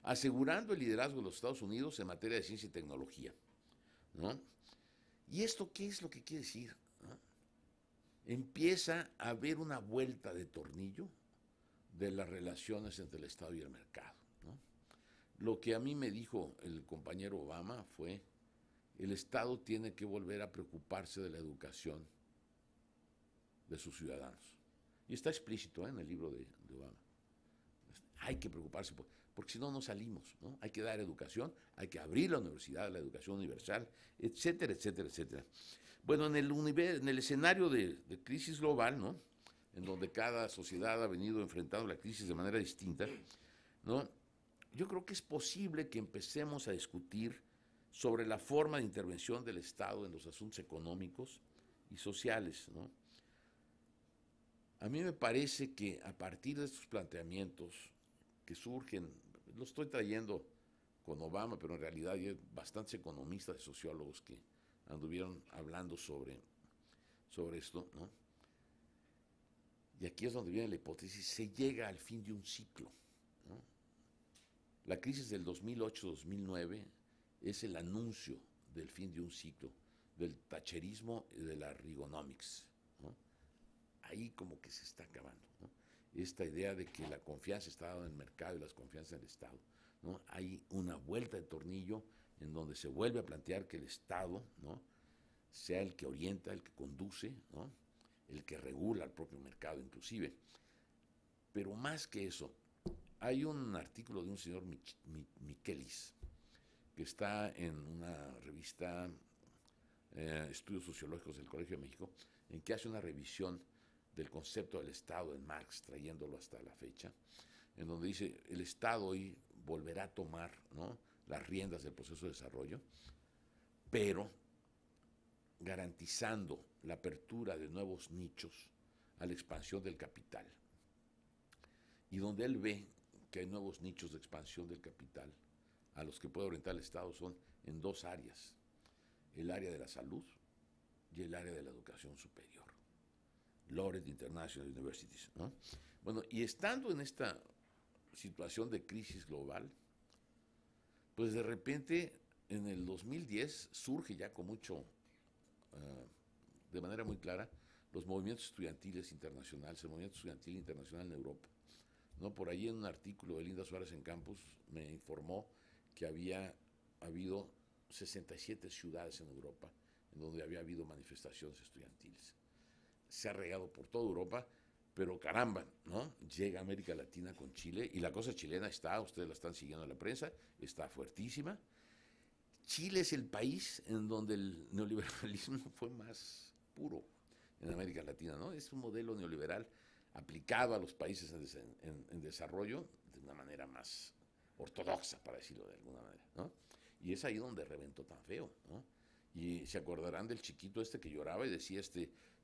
asegurando el liderazgo de los Estados Unidos en materia de ciencia y tecnología, ¿no? ¿Y esto qué es lo que quiere decir, ¿no? Empieza a haber una vuelta de tornillo de las relaciones entre el Estado y el mercado, ¿no? Lo que a mí me dijo el compañero Obama fue: el Estado tiene que volver a preocuparse de la educación de sus ciudadanos. Y está explícito, en el libro de Obama. Hay que preocuparse, porque si no, no salimos, ¿no? Hay que dar educación, hay que abrir la universidad, la educación universal, etcétera, etcétera, etcétera. Bueno, en el escenario de crisis global, ¿no?, en donde cada sociedad ha venido enfrentando la crisis de manera distinta, ¿no?, yo creo que es posible que empecemos a discutir sobre la forma de intervención del Estado en los asuntos económicos y sociales, ¿no? A mí me parece que a partir de estos planteamientos que surgen, lo estoy trayendo con Obama, pero en realidad hay bastantes economistas y sociólogos que anduvieron hablando sobre esto, ¿no? Y aquí es donde viene la hipótesis, se llega al fin de un ciclo, ¿no? La crisis del 2008-2009 es el anuncio del fin de un ciclo, del thatcherismo y de la Reaganomics, ¿no? Ahí como que se está acabando, ¿no? Esta idea de que la confianza está dada en el mercado y las confianzas en el Estado, ¿no? Hay una vuelta de tornillo en donde se vuelve a plantear que el Estado, ¿no?, sea el que orienta, el que conduce, ¿no?, el que regula el propio mercado inclusive. Pero más que eso, hay un artículo de un señor Michelis, que está en una revista, Estudios Sociológicos del Colegio de México, en que hace una revisión del concepto del Estado en Marx, trayéndolo hasta la fecha, en donde dice, el Estado hoy volverá a tomar, ¿no?, las riendas del proceso de desarrollo, pero garantizando la apertura de nuevos nichos a la expansión del capital. Y donde él ve que hay nuevos nichos de expansión del capital a los que puede orientar el Estado son en dos áreas, el área de la salud y el área de la educación superior. Laureate International Universities, ¿no? Bueno, y estando en esta situación de crisis global, pues de repente en el 2010 surge ya con mucho, de manera muy clara, los movimientos estudiantiles internacionales, el movimiento estudiantil internacional en Europa, ¿no? Por ahí en un artículo de Linda Suárez en Campus me informó que había habido 67 ciudades en Europa en donde había habido manifestaciones estudiantiles. Se ha regado por toda Europa, pero caramba, ¿no? Llega a América Latina con Chile y la cosa chilena está, ustedes la están siguiendo en la prensa, está fuertísima. Chile es el país en donde el neoliberalismo fue más puro en América Latina, ¿no? Es un modelo neoliberal aplicado a los países en desarrollo de una manera más ortodoxa, para decirlo de alguna manera, ¿no? Y es ahí donde reventó tan feo, ¿no? Y se acordarán del chiquito este que lloraba y decía,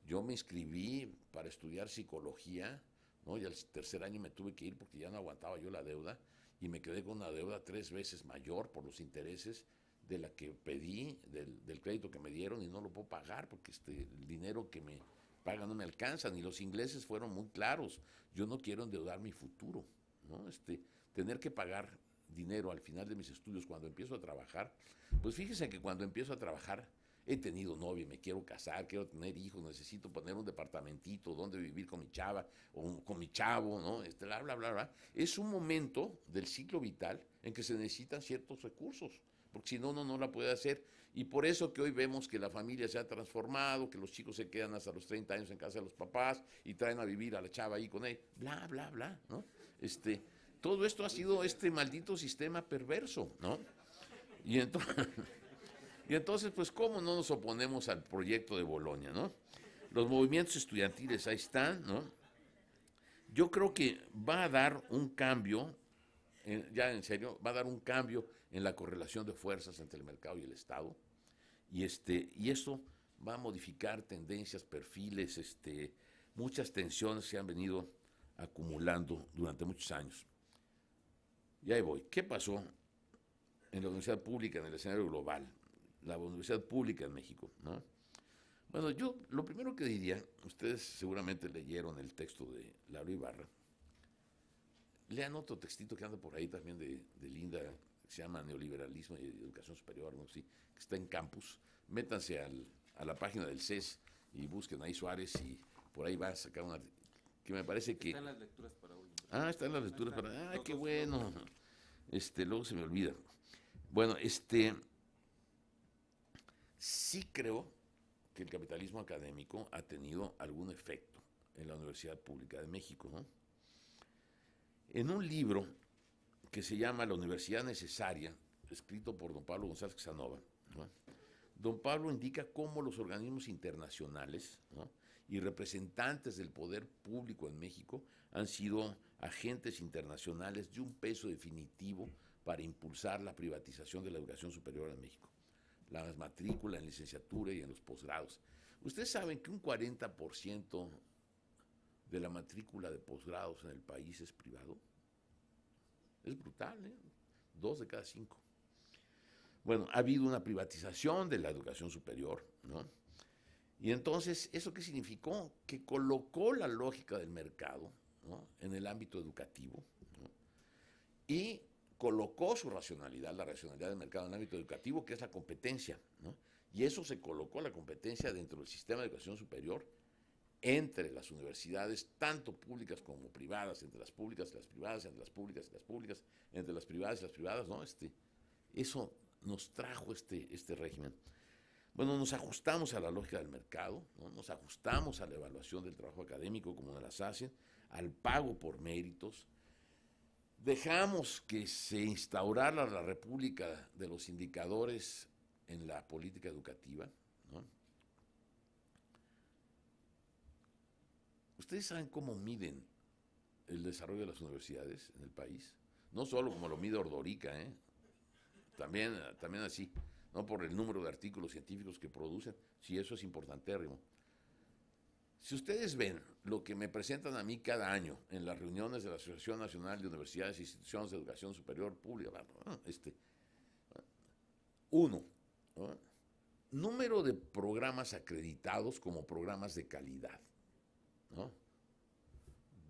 yo me inscribí para estudiar psicología, ¿no? Y al tercer año me tuve que ir porque ya no aguantaba yo la deuda y me quedé con una deuda 3 veces mayor por los intereses de la que pedí, del crédito que me dieron y no lo puedo pagar porque el dinero que me pagan no me alcanza. Y los ingleses fueron muy claros, yo no quiero endeudar mi futuro, ¿no? Tener que pagar dinero al final de mis estudios cuando empiezo a trabajar, pues fíjese que cuando empiezo a trabajar he tenido novia, me quiero casar, quiero tener hijos, necesito poner un departamentito donde vivir con mi chava o con mi chavo, ¿no? Bla, bla, bla, bla. Es un momento del ciclo vital en que se necesitan ciertos recursos, porque si no, uno no la puede hacer. Y por eso que hoy vemos que la familia se ha transformado, que los chicos se quedan hasta los 30 años en casa de los papás y traen a vivir a la chava ahí con él, bla, bla, bla, ¿no? Todo esto ha sido este maldito sistema perverso, ¿no? Y entonces, pues, ¿cómo no nos oponemos al proyecto de Bolonia, ¿no? Los movimientos estudiantiles ahí están, ¿no? Yo creo que va a dar un cambio, ya en serio, va a dar un cambio en la correlación de fuerzas entre el mercado y el Estado, y eso va a modificar tendencias, perfiles, muchas tensiones se han venido acumulando durante muchos años. Y ahí voy. ¿Qué pasó en la universidad pública, en el escenario global? La universidad pública en México, ¿no? Bueno, yo lo primero que diría, ustedes seguramente leyeron el texto de Laura Ibarra, lean otro textito que anda por ahí también de Linda, que se llama Neoliberalismo y Educación Superior, ¿no? Sí, que está en Campus. Métanse a la página del CES y busquen ahí Suárez y por ahí va a sacar una que me parece que... Están las lecturas para hoy. Ah, están las lecturas para... Ah, qué bueno. Luego se me olvida. Bueno, sí creo que el capitalismo académico ha tenido algún efecto en la Universidad Pública de México, ¿no? En un libro que se llama La Universidad Necesaria, escrito por don Pablo González Casanova, ¿no?, don Pablo indica cómo los organismos internacionales, ¿no?, y representantes del poder público en México han sido agentes internacionales de un peso definitivo para impulsar la privatización de la educación superior en México. La matrícula en licenciatura y en los posgrados. Ustedes saben que un 40% de la matrícula de posgrados en el país es privado. Es brutal, ¿eh? 2 de cada 5. Bueno, ha habido una privatización de la educación superior, ¿no? Y entonces, ¿eso qué significó? Que colocó la lógica del mercado, ¿no?, en el ámbito educativo, ¿no?, y colocó su racionalidad, la racionalidad del mercado en el ámbito educativo, que es la competencia, ¿no? Y eso se colocó la competencia dentro del sistema de educación superior entre las universidades, tanto públicas como privadas, entre las públicas y las privadas, entre las públicas y las públicas, entre las privadas y las privadas, ¿no? Eso nos trajo este régimen. Bueno, nos ajustamos a la lógica del mercado, ¿no? Nos ajustamos a la evaluación del trabajo académico como nos las hacen, al pago por méritos. Dejamos que se instaurara la república de los indicadores en la política educativa, ¿no? ¿Ustedes saben cómo miden el desarrollo de las universidades en el país? No solo como lo mide Ordorica, también así, no por el número de artículos científicos que producen, sí, eso es importantérrimo. Si ustedes ven lo que me presentan a mí cada año en las reuniones de la Asociación Nacional de Universidades e Instituciones de Educación Superior Pública, uno, ¿no?, número de programas acreditados como programas de calidad, ¿no?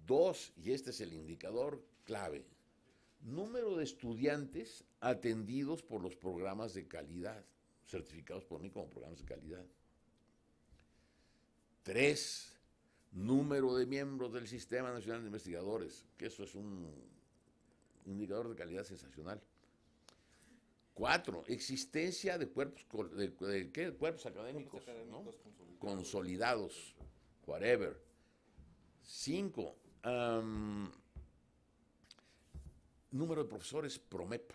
2, y este es el indicador clave, número de estudiantes atendidos por los programas de calidad, certificados por mí como programas de calidad. 3, número de miembros del Sistema Nacional de Investigadores, que eso es un indicador de calidad sensacional. 4, existencia de cuerpos, cuerpos académicos, ¿no?, consolidados, whatever. 5, número de profesores PROMEP,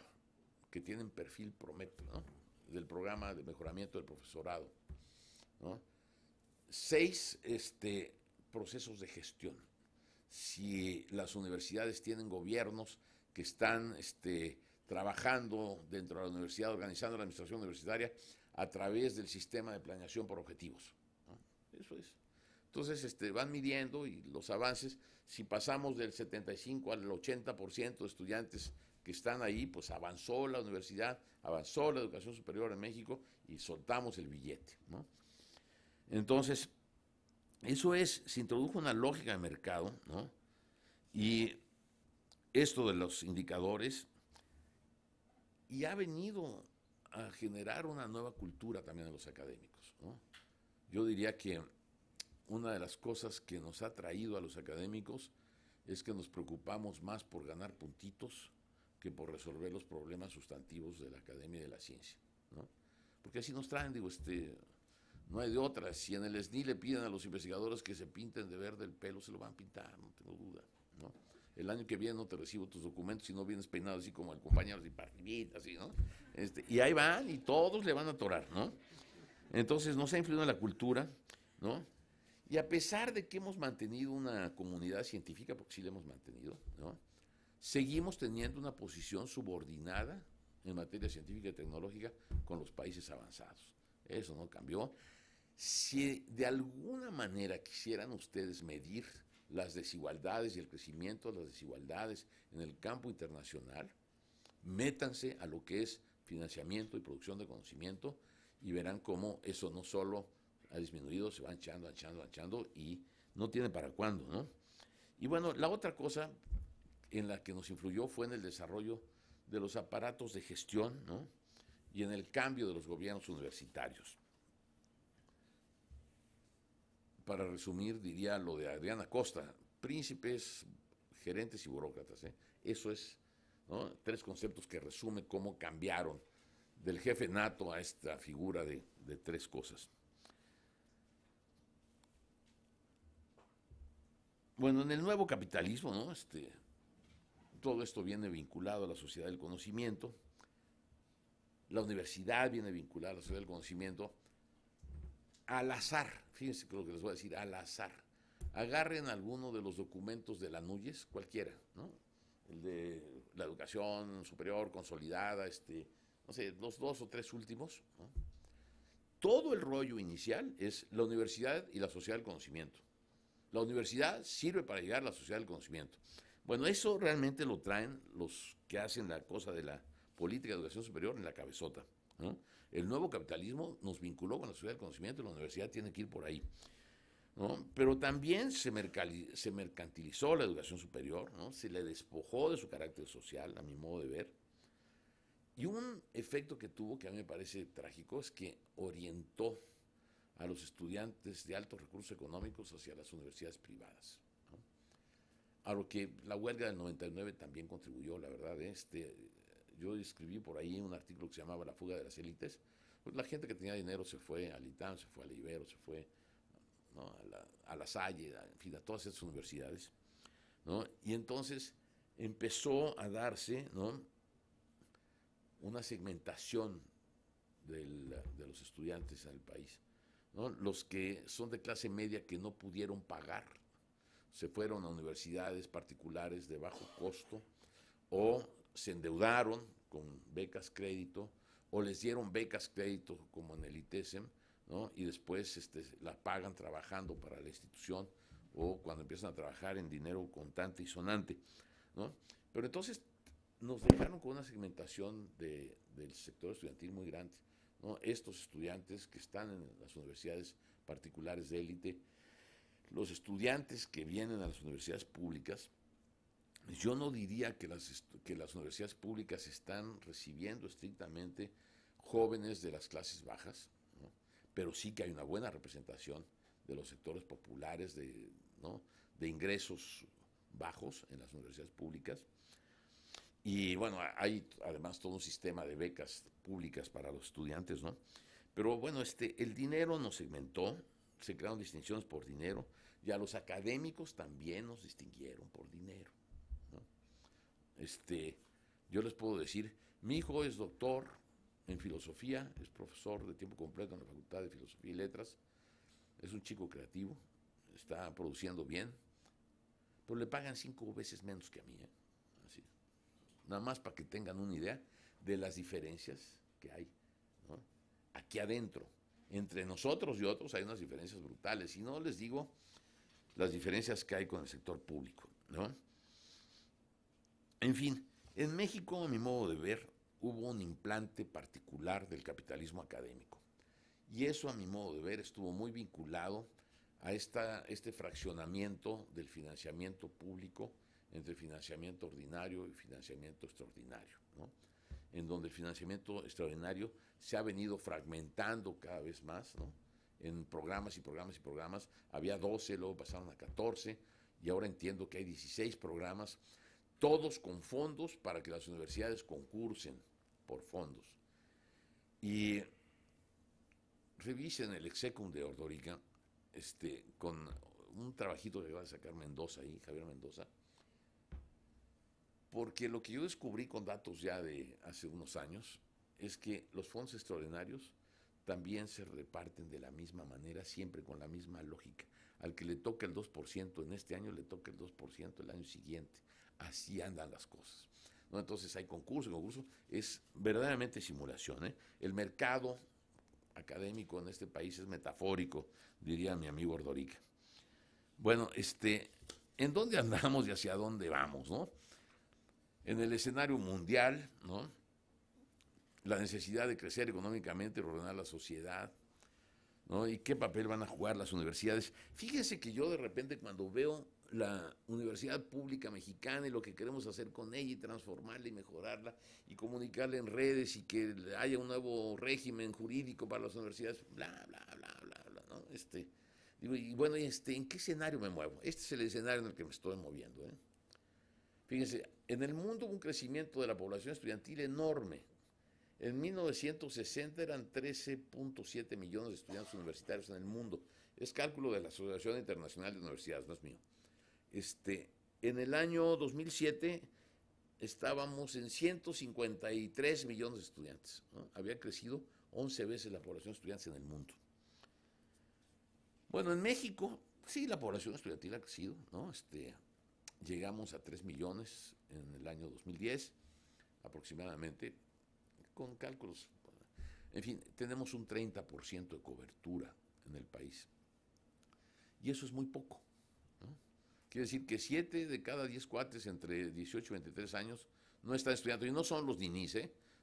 que tienen perfil PROMEP, ¿no?, del programa de mejoramiento del profesorado, ¿no? 6, procesos de gestión. Si las universidades tienen gobiernos que están trabajando dentro de la universidad, organizando la administración universitaria a través del sistema de planeación por objetivos, ¿no? Eso es. Entonces van midiendo y los avances, si pasamos del 75 al 80% de estudiantes que están ahí, pues avanzó la universidad, avanzó la educación superior en México y soltamos el billete, ¿no? Entonces, eso es, se introdujo una lógica de mercado, ¿no? Y esto de los indicadores, y ha venido a generar una nueva cultura también en los académicos, ¿no? Yo diría que una de las cosas que nos ha traído a los académicos es que nos preocupamos más por ganar puntitos que por resolver los problemas sustantivos de la academia y de la ciencia, ¿no? Porque así nos traen, digo, no hay de otra. Si en el SNI le piden a los investigadores que se pinten de verde el pelo, se lo van a pintar, no tengo duda, ¿no? El año que viene no te recibo tus documentos si no vienes peinado así como el compañero de Parribita, así, ¿no? Y ahí van y todos le van a atorar, ¿no? Entonces nos ha influido en la cultura, ¿no? Y a pesar de que hemos mantenido una comunidad científica, porque sí la hemos mantenido, ¿no?, seguimos teniendo una posición subordinada en materia científica y tecnológica con los países avanzados. Eso no cambió. Si de alguna manera quisieran ustedes medir las desigualdades y el crecimiento de las desigualdades en el campo internacional, métanse a lo que es financiamiento y producción de conocimiento y verán cómo eso no solo ha disminuido, se va anchando y no tiene para cuándo, ¿no? Y bueno, la otra cosa en la que nos influyó fue en el desarrollo de los aparatos de gestión, ¿no?, y en el cambio de los gobiernos universitarios. Para resumir, diría lo de Adriana Costa: príncipes, gerentes y burócratas, Eso es, ¿no?, 3 conceptos que resumen cómo cambiaron del jefe nato a esta figura de 3 cosas. Bueno, en el nuevo capitalismo, ¿no?, todo esto viene vinculado a la sociedad del conocimiento. La universidad viene vinculada a la sociedad del conocimiento. Al azar, fíjense lo que les voy a decir, al azar. Agarren alguno de los documentos de la NUYES, cualquiera, ¿no?, el de la educación superior consolidada, no sé, los 2 o 3 últimos, ¿no? Todo el rollo inicial es la universidad y la sociedad del conocimiento. La universidad sirve para llegar a la sociedad del conocimiento. Bueno, eso realmente lo traen los que hacen la cosa de la política de educación superior en la cabezota, ¿no? El nuevo capitalismo nos vinculó con la sociedad del conocimiento y la universidad tiene que ir por ahí, ¿no? Pero también se mercantilizó la educación superior, ¿no? Se le despojó de su carácter social, a mi modo de ver. Y un efecto que tuvo, que a mí me parece trágico, es que orientó a los estudiantes de altos recursos económicos hacia las universidades privadas, ¿no? A lo que la huelga del 99 también contribuyó, la verdad. Yo escribí por ahí un artículo que se llamaba La fuga de las élites. Pues la gente que tenía dinero se fue al ITAM, se fue a la Ibero, se fue, ¿no?, a la Salle, en fin, a todas esas universidades, ¿no? Y entonces empezó a darse, ¿no?, una segmentación de los estudiantes en el país, ¿no? Los que son de clase media que no pudieron pagar se fueron a universidades particulares de bajo costo o se endeudaron con becas crédito o les dieron becas crédito como en el ITESM, ¿no? Y después la pagan trabajando para la institución o cuando empiezan a trabajar en dinero contante y sonante, ¿no? Pero entonces nos dejaron con una segmentación del sector estudiantil muy grande, ¿no? Estos estudiantes que están en las universidades particulares de élite, los estudiantes que vienen a las universidades públicas. Yo no diría que las universidades públicas están recibiendo estrictamente jóvenes de las clases bajas, ¿no? Pero sí que hay una buena representación de los sectores populares, ¿no?, de ingresos bajos en las universidades públicas. Y bueno, hay además todo un sistema de becas públicas para los estudiantes, ¿no? Pero bueno, el dinero nos segmentó, se crearon distinciones por dinero, y a los académicos también nos distinguieron por dinero, ¿no? Yo les puedo decir, mi hijo es doctor en filosofía, es profesor de tiempo completo en la Facultad de Filosofía y Letras, es un chico creativo, está produciendo bien, pero le pagan 5 veces menos que a mí, ¿eh? Así. Nada más para que tengan una idea de las diferencias que hay, ¿no?, aquí adentro. Entre nosotros y otros hay unas diferencias brutales, y no les digo las diferencias que hay con el sector público, ¿no? En fin, en México, a mi modo de ver, hubo un implante particular del capitalismo académico. Y eso, a mi modo de ver, estuvo muy vinculado a este fraccionamiento del financiamiento público entre financiamiento ordinario y financiamiento extraordinario, ¿no?, en donde el financiamiento extraordinario se ha venido fragmentando cada vez más, ¿no?, en programas y programas y programas. Había 12, luego pasaron a 14, y ahora entiendo que hay 16 programas, todos con fondos para que las universidades concursen por fondos. Y revisen el execum de Ordorica, con un trabajito que va a sacar Mendoza ahí, Javier Mendoza, porque lo que yo descubrí con datos ya de hace unos años es que los fondos extraordinarios también se reparten de la misma manera, siempre con la misma lógica. Al que le toca el 2% en este año, le toca el 2% el año siguiente. Así andan las cosas, ¿no? Entonces hay concurso, es verdaderamente simulación, ¿eh? El mercado académico en este país es metafórico, diría mi amigo Ordorica. Bueno, ¿en dónde andamos y hacia dónde vamos, no? En el escenario mundial, ¿no?, la necesidad de crecer económicamente y reordenar la sociedad, ¿no? ¿Y qué papel van a jugar las universidades? Fíjense que yo de repente cuando veo la universidad pública mexicana y lo que queremos hacer con ella y transformarla y mejorarla y comunicarla en redes y que haya un nuevo régimen jurídico para las universidades, bla, bla, bla, bla, bla, ¿no? Digo, y bueno, ¿en qué escenario me muevo? Este es el escenario en el que me estoy moviendo, ¿eh? Fíjense, en el mundo hubo un crecimiento de la población estudiantil enorme. En 1960 eran 13.7 millones de estudiantes universitarios en el mundo. Es cálculo de la Asociación Internacional de Universidades, no es mío. En el año 2007 estábamos en 153 millones de estudiantes, ¿no? Había crecido 11 veces la población de estudiantes en el mundo. Bueno, en México, sí, la población estudiantil ha crecido, ¿no? llegamos a 3 millones en el año 2010, aproximadamente, con cálculos. En fin, tenemos un 30% de cobertura en el país. Y eso es muy poco, ¿no? Quiere decir que 7 de cada 10 cuates entre 18 y 23 años no están estudiando. Y no son los ninis,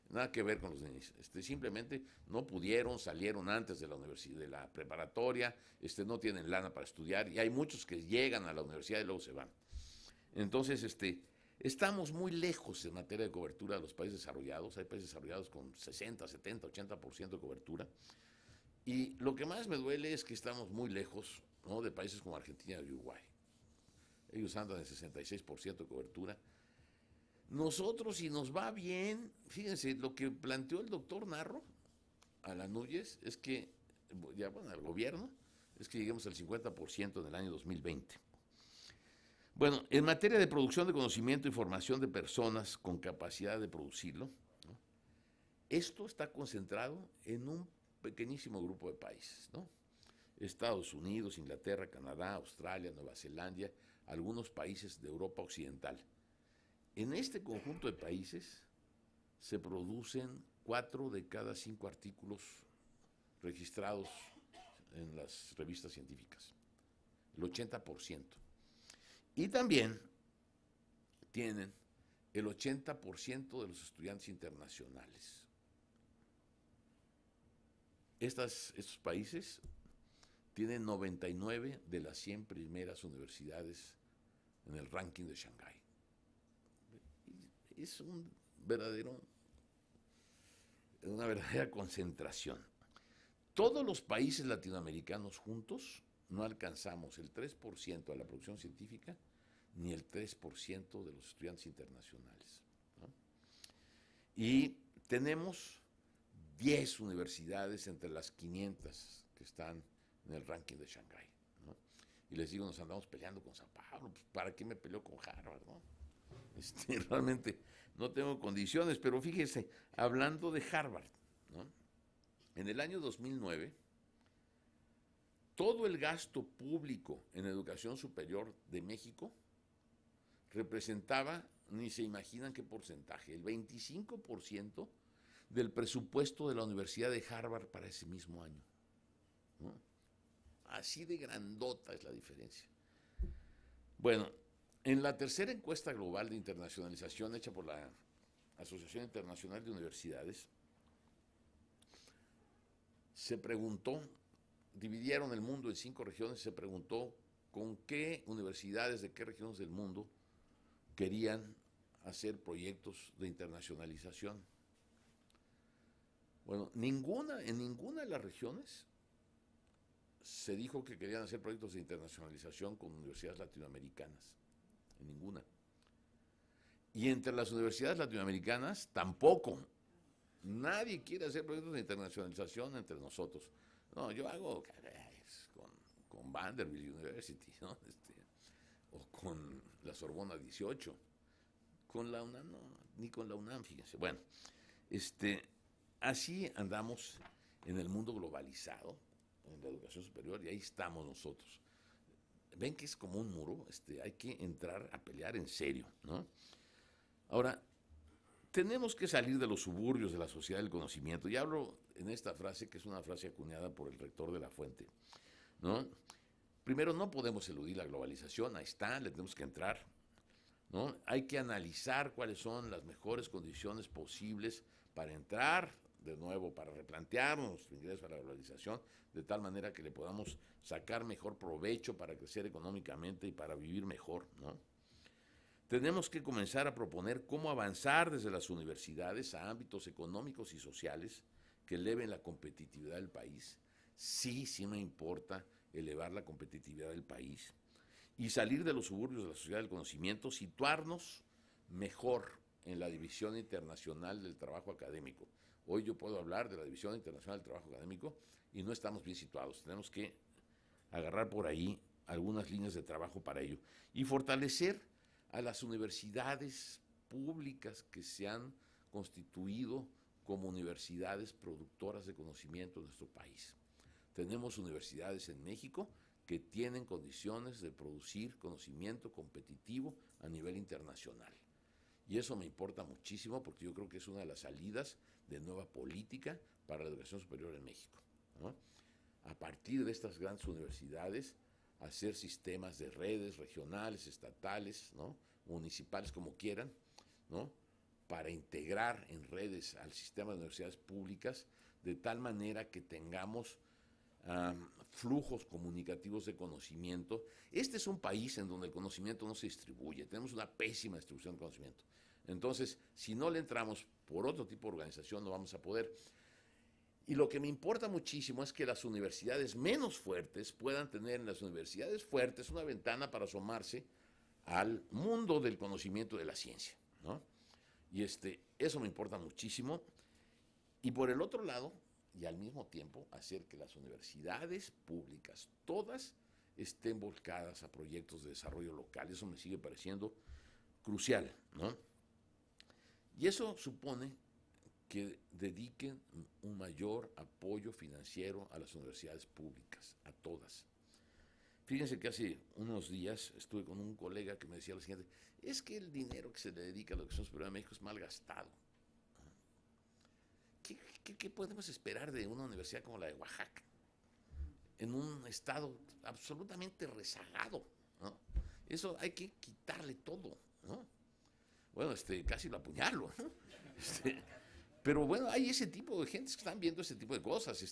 nada que ver con los ninis. Simplemente no pudieron, salieron antes de la universidad, de la preparatoria, no tienen lana para estudiar. Y hay muchos que llegan a la universidad y luego se van. Entonces, estamos muy lejos en materia de cobertura de los países desarrollados. Hay países desarrollados con 60, 70, 80% de cobertura. Y lo que más me duele es que estamos muy lejos, ¿no?, de países como Argentina y Uruguay. Ellos andan en 66% de cobertura. Nosotros, si nos va bien, fíjense, lo que planteó el doctor Narro a la Núñez es que, ya bueno, al gobierno, es que lleguemos al 50% en el año 2020. Bueno, en materia de producción de conocimiento y formación de personas con capacidad de producirlo, ¿no?, esto está concentrado en un pequeñísimo grupo de países, ¿no? Estados Unidos, Inglaterra, Canadá, Australia, Nueva Zelanda, algunos países de Europa Occidental. En este conjunto de países se producen 4 de cada 5 artículos registrados en las revistas científicas, el 80%. Y también tienen el 80% de los estudiantes internacionales. Estos países tienen 99 de las 100 primeras universidades en el ranking de Shanghái. Es una verdadera concentración. Todos los países latinoamericanos juntos no alcanzamos el 3% de la producción científica ni el 3% de los estudiantes internacionales, ¿no? Y tenemos 10 universidades entre las 500 que están en el ranking de Shanghái, ¿no? Y les digo, nos andamos peleando con San Pablo, pues, ¿para qué me peleo con Harvard, no? Realmente no tengo condiciones, pero fíjese, hablando de Harvard, ¿no?, en el año 2009, todo el gasto público en educación superior de México representaba, ni se imaginan qué porcentaje, el 25% del presupuesto de la Universidad de Harvard para ese mismo año, ¿no? Así de grandota es la diferencia. Bueno, en la tercera encuesta global de internacionalización hecha por la Asociación Internacional de Universidades, se preguntó, dividieron el mundo en 5 regiones, se preguntó con qué universidades de qué regiones del mundo querían hacer proyectos de internacionalización. Bueno, en ninguna de las regiones se dijo que querían hacer proyectos de internacionalización con universidades latinoamericanas, en ninguna. Y entre las universidades latinoamericanas tampoco. Nadie quiere hacer proyectos de internacionalización entre nosotros. No, yo hago con Vanderbilt University, ¿no?, o con la Sorbona 18. Con la UNAM no, ni con la UNAM, fíjense. Bueno, así andamos en el mundo globalizado, en la educación superior, y ahí estamos nosotros. Ven que es como un muro, hay que entrar a pelear en serio, ¿no? Ahora, tenemos que salir de los suburbios de la sociedad del conocimiento. Y hablo en esta frase, que es una frase acuñada por el rector de la Fuente, ¿no? Primero, no podemos eludir la globalización, ahí está, le tenemos que entrar, ¿no? Hay que analizar cuáles son las mejores condiciones posibles para entrar de nuevo, para replantearnos nuestro ingreso a la globalización, de tal manera que le podamos sacar mejor provecho para crecer económicamente y para vivir mejor, ¿no? Tenemos que comenzar a proponer cómo avanzar desde las universidades a ámbitos económicos y sociales que eleven la competitividad del país. Sí me importa elevar la competitividad del país. Y salir de los suburbios de la sociedad del conocimiento, situarnos mejor en la división internacional del trabajo académico. Hoy yo puedo hablar de la división internacional del trabajo académico y no estamos bien situados. Tenemos que agarrar por ahí algunas líneas de trabajo para ello. Y fortalecer a las universidades públicas que se han constituido como universidades productoras de conocimiento en nuestro país. Tenemos universidades en México que tienen condiciones de producir conocimiento competitivo a nivel internacional. Y eso me importa muchísimo porque yo creo que es una de las salidas de nueva política para la educación superior en México, ¿no? A partir de estas grandes universidades, hacer sistemas de redes regionales, estatales, ¿no? Municipales, como quieran, ¿no? Para integrar en redes al sistema de universidades públicas de tal manera que tengamos flujos comunicativos de conocimiento. Este es un país en donde el conocimiento no se distribuye, tenemos una pésima distribución de conocimiento. Entonces, si no le entramos por otro tipo de organización, no vamos a poder. Y lo que me importa muchísimo es que las universidades menos fuertes puedan tener en las universidades fuertes una ventana para asomarse al mundo del conocimiento de la ciencia, ¿no? Y eso me importa muchísimo. Y por el otro lado, y al mismo tiempo, hacer que las universidades públicas, todas, estén volcadas a proyectos de desarrollo local. Eso me sigue pareciendo crucial, ¿no? Y eso supone que dediquen un mayor apoyo financiero a las universidades públicas, a todas. Fíjense que hace unos días estuve con un colega que me decía lo siguiente: es que el dinero que se le dedica a la educación superior en México es mal gastado. ¿Qué podemos esperar de una universidad como la de Oaxaca, en un estado absolutamente rezagado, ¿no? Eso hay que quitarle todo, ¿no? Bueno, casi lo apuñalo, ¿no? Pero bueno, hay ese tipo de gentes que están viendo ese tipo de cosas.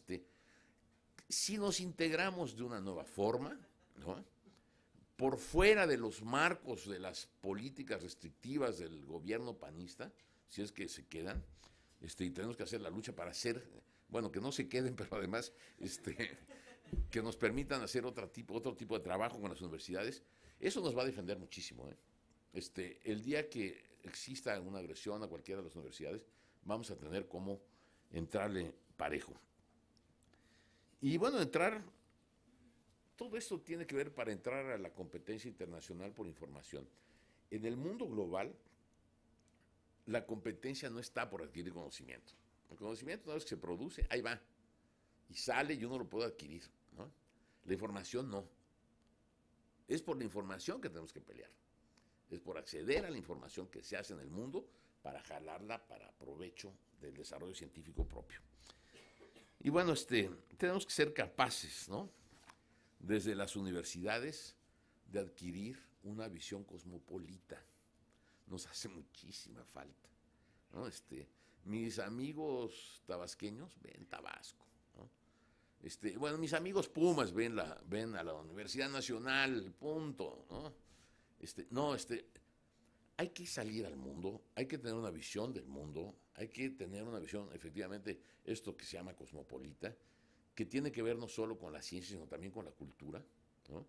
Si nos integramos de una nueva forma, ¿no? Por fuera de los marcos de las políticas restrictivas del gobierno panista, si es que se quedan, y tenemos que hacer la lucha para hacer, bueno, que no se queden, pero además que nos permitan hacer otro tipo de trabajo con las universidades. Eso nos va a defender muchísimo, ¿eh? El día que exista una agresión a cualquiera de las universidades, vamos a tener cómo entrarle parejo. Y bueno, todo esto tiene que ver para entrar a la competencia internacional por información. En el mundo global, la competencia no está por adquirir conocimiento. El conocimiento, una vez que se produce, ahí va. Y sale y uno lo puede adquirir, ¿no? La información no. Es por la información que tenemos que pelear. Es por acceder a la información que se hace en el mundo para jalarla para provecho del desarrollo científico propio. Y bueno, tenemos que ser capaces, ¿no? Desde las universidades, de adquirir una visión cosmopolita. Nos hace muchísima falta, ¿no? Mis amigos tabasqueños ven Tabasco, ¿no? Bueno, mis amigos Pumas ven a la Universidad Nacional, punto, ¿no? Hay que salir al mundo, hay que tener una visión del mundo, hay que tener una visión, efectivamente, esto que se llama cosmopolita, que tiene que ver no solo con la ciencia, sino también con la cultura, ¿no?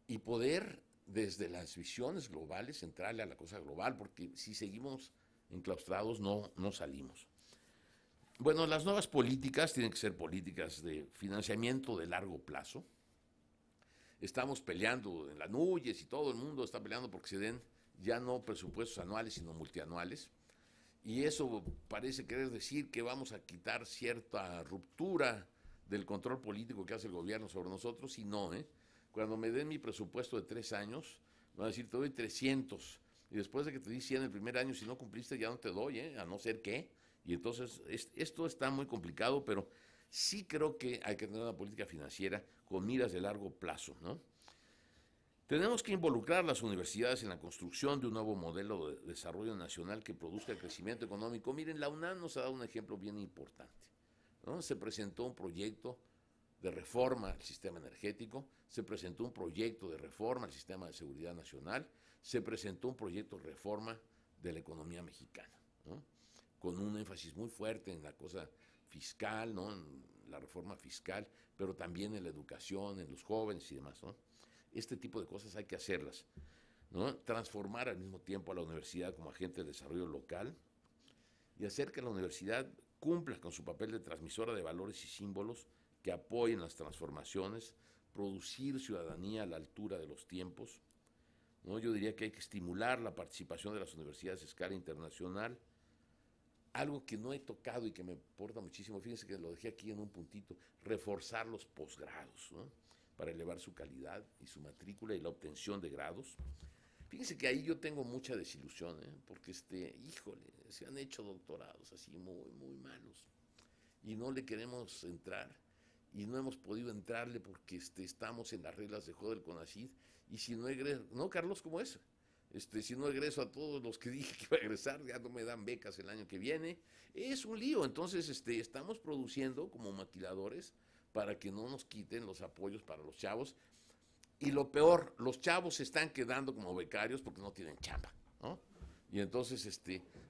Y poder, desde las visiones globales, entrarle a la cosa global, porque si seguimos enclaustrados no salimos. Bueno, las nuevas políticas tienen que ser políticas de financiamiento de largo plazo. Estamos peleando en la NUYES y todo el mundo está peleando porque se den ya no presupuestos anuales, sino multianuales. Y eso parece querer decir que vamos a quitar cierta ruptura del control político que hace el gobierno sobre nosotros, y no, ¿eh? Cuando me den mi presupuesto de 3 años, van a decir, te doy 300. Y después de que te di 100 el primer año, si no cumpliste, ya no te doy, a no ser que. Y entonces, esto está muy complicado, pero sí creo que hay que tener una política financiera con miras de largo plazo, ¿no? Tenemos que involucrar a las universidades en la construcción de un nuevo modelo de desarrollo nacional que produzca el crecimiento económico. Miren, la UNAM nos ha dado un ejemplo bien importante, ¿no? Se presentó un proyecto de reforma al sistema energético, se presentó un proyecto de reforma al sistema de seguridad nacional, se presentó un proyecto de reforma de la economía mexicana, ¿no? Con un énfasis muy fuerte en la cosa fiscal, ¿no? En la reforma fiscal, pero también en la educación, en los jóvenes y demás, ¿no? Este tipo de cosas hay que hacerlas, ¿no? Transformar al mismo tiempo a la universidad como agente de desarrollo local y hacer que la universidad cumpla con su papel de transmisora de valores y símbolos que apoyen las transformaciones, producir ciudadanía a la altura de los tiempos, ¿no? Yo diría que hay que estimular la participación de las universidades a escala internacional. Algo que no he tocado y que me importa muchísimo, fíjense que lo dejé aquí en un puntito, reforzar los posgrados, ¿no? para elevar su calidad y su matrícula y la obtención de grados. Fíjense que ahí yo tengo mucha desilusión, porque híjole, se han hecho doctorados así muy, muy malos y no le queremos entrar y no hemos podido entrarle porque estamos en las reglas de juego del CONACYT y si no egreso, ¿no, Carlos? ¿Cómo es? Si no egreso a todos los que dije que iba a egresar, ya no me dan becas el año que viene. Es un lío, entonces estamos produciendo como maquiladores para que no nos quiten los apoyos para los chavos. Y lo peor, los chavos se están quedando como becarios porque no tienen chamba, ¿no? Y entonces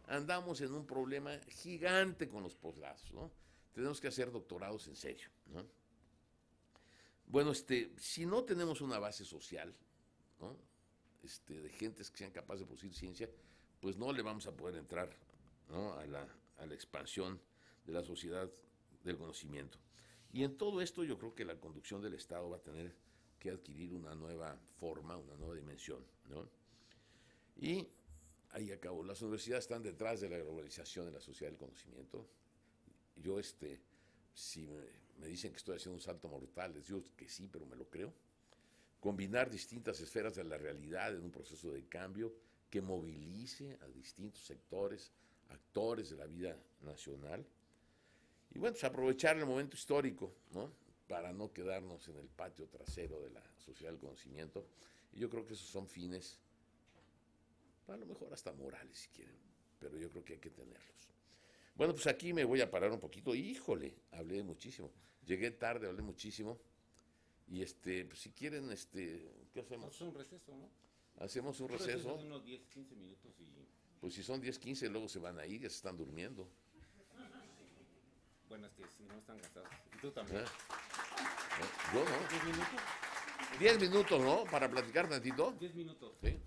andamos en un problema gigante con los posgrados, ¿no? Tenemos que hacer doctorados en serio, ¿no? Bueno, si no tenemos una base social, ¿no? De gentes que sean capaces de producir ciencia, pues no le vamos a poder entrar, ¿no? a la expansión de la sociedad del conocimiento. Y en todo esto yo creo que la conducción del Estado va a tener que adquirir una nueva forma, una nueva dimensión, ¿no? Y ahí acabo. Las universidades están detrás de la globalización de la sociedad del conocimiento. Yo, si me dicen que estoy haciendo un salto mortal, les digo que sí, pero me lo creo. Combinar distintas esferas de la realidad en un proceso de cambio que movilice a distintos sectores, actores de la vida nacional. Y bueno, pues aprovechar el momento histórico, ¿no? Para no quedarnos en el patio trasero de la sociedad del conocimiento. Y yo creo que esos son fines, a lo mejor hasta morales si quieren, pero yo creo que hay que tenerlos. Bueno, pues aquí me voy a parar un poquito. Híjole, hablé muchísimo. Llegué tarde, hablé muchísimo. Y pues si quieren, ¿qué hacemos? Hacemos un receso, ¿no? Hacemos un receso. Unos 10, 15 minutos y... Pues si son 10, 15, luego se van a ir, ya se están durmiendo. Bueno, es que si no están cansados. Y tú también. Yo no. 10 minutos. 10 minutos, ¿no? Para platicar tantito. 10 minutos. Sí.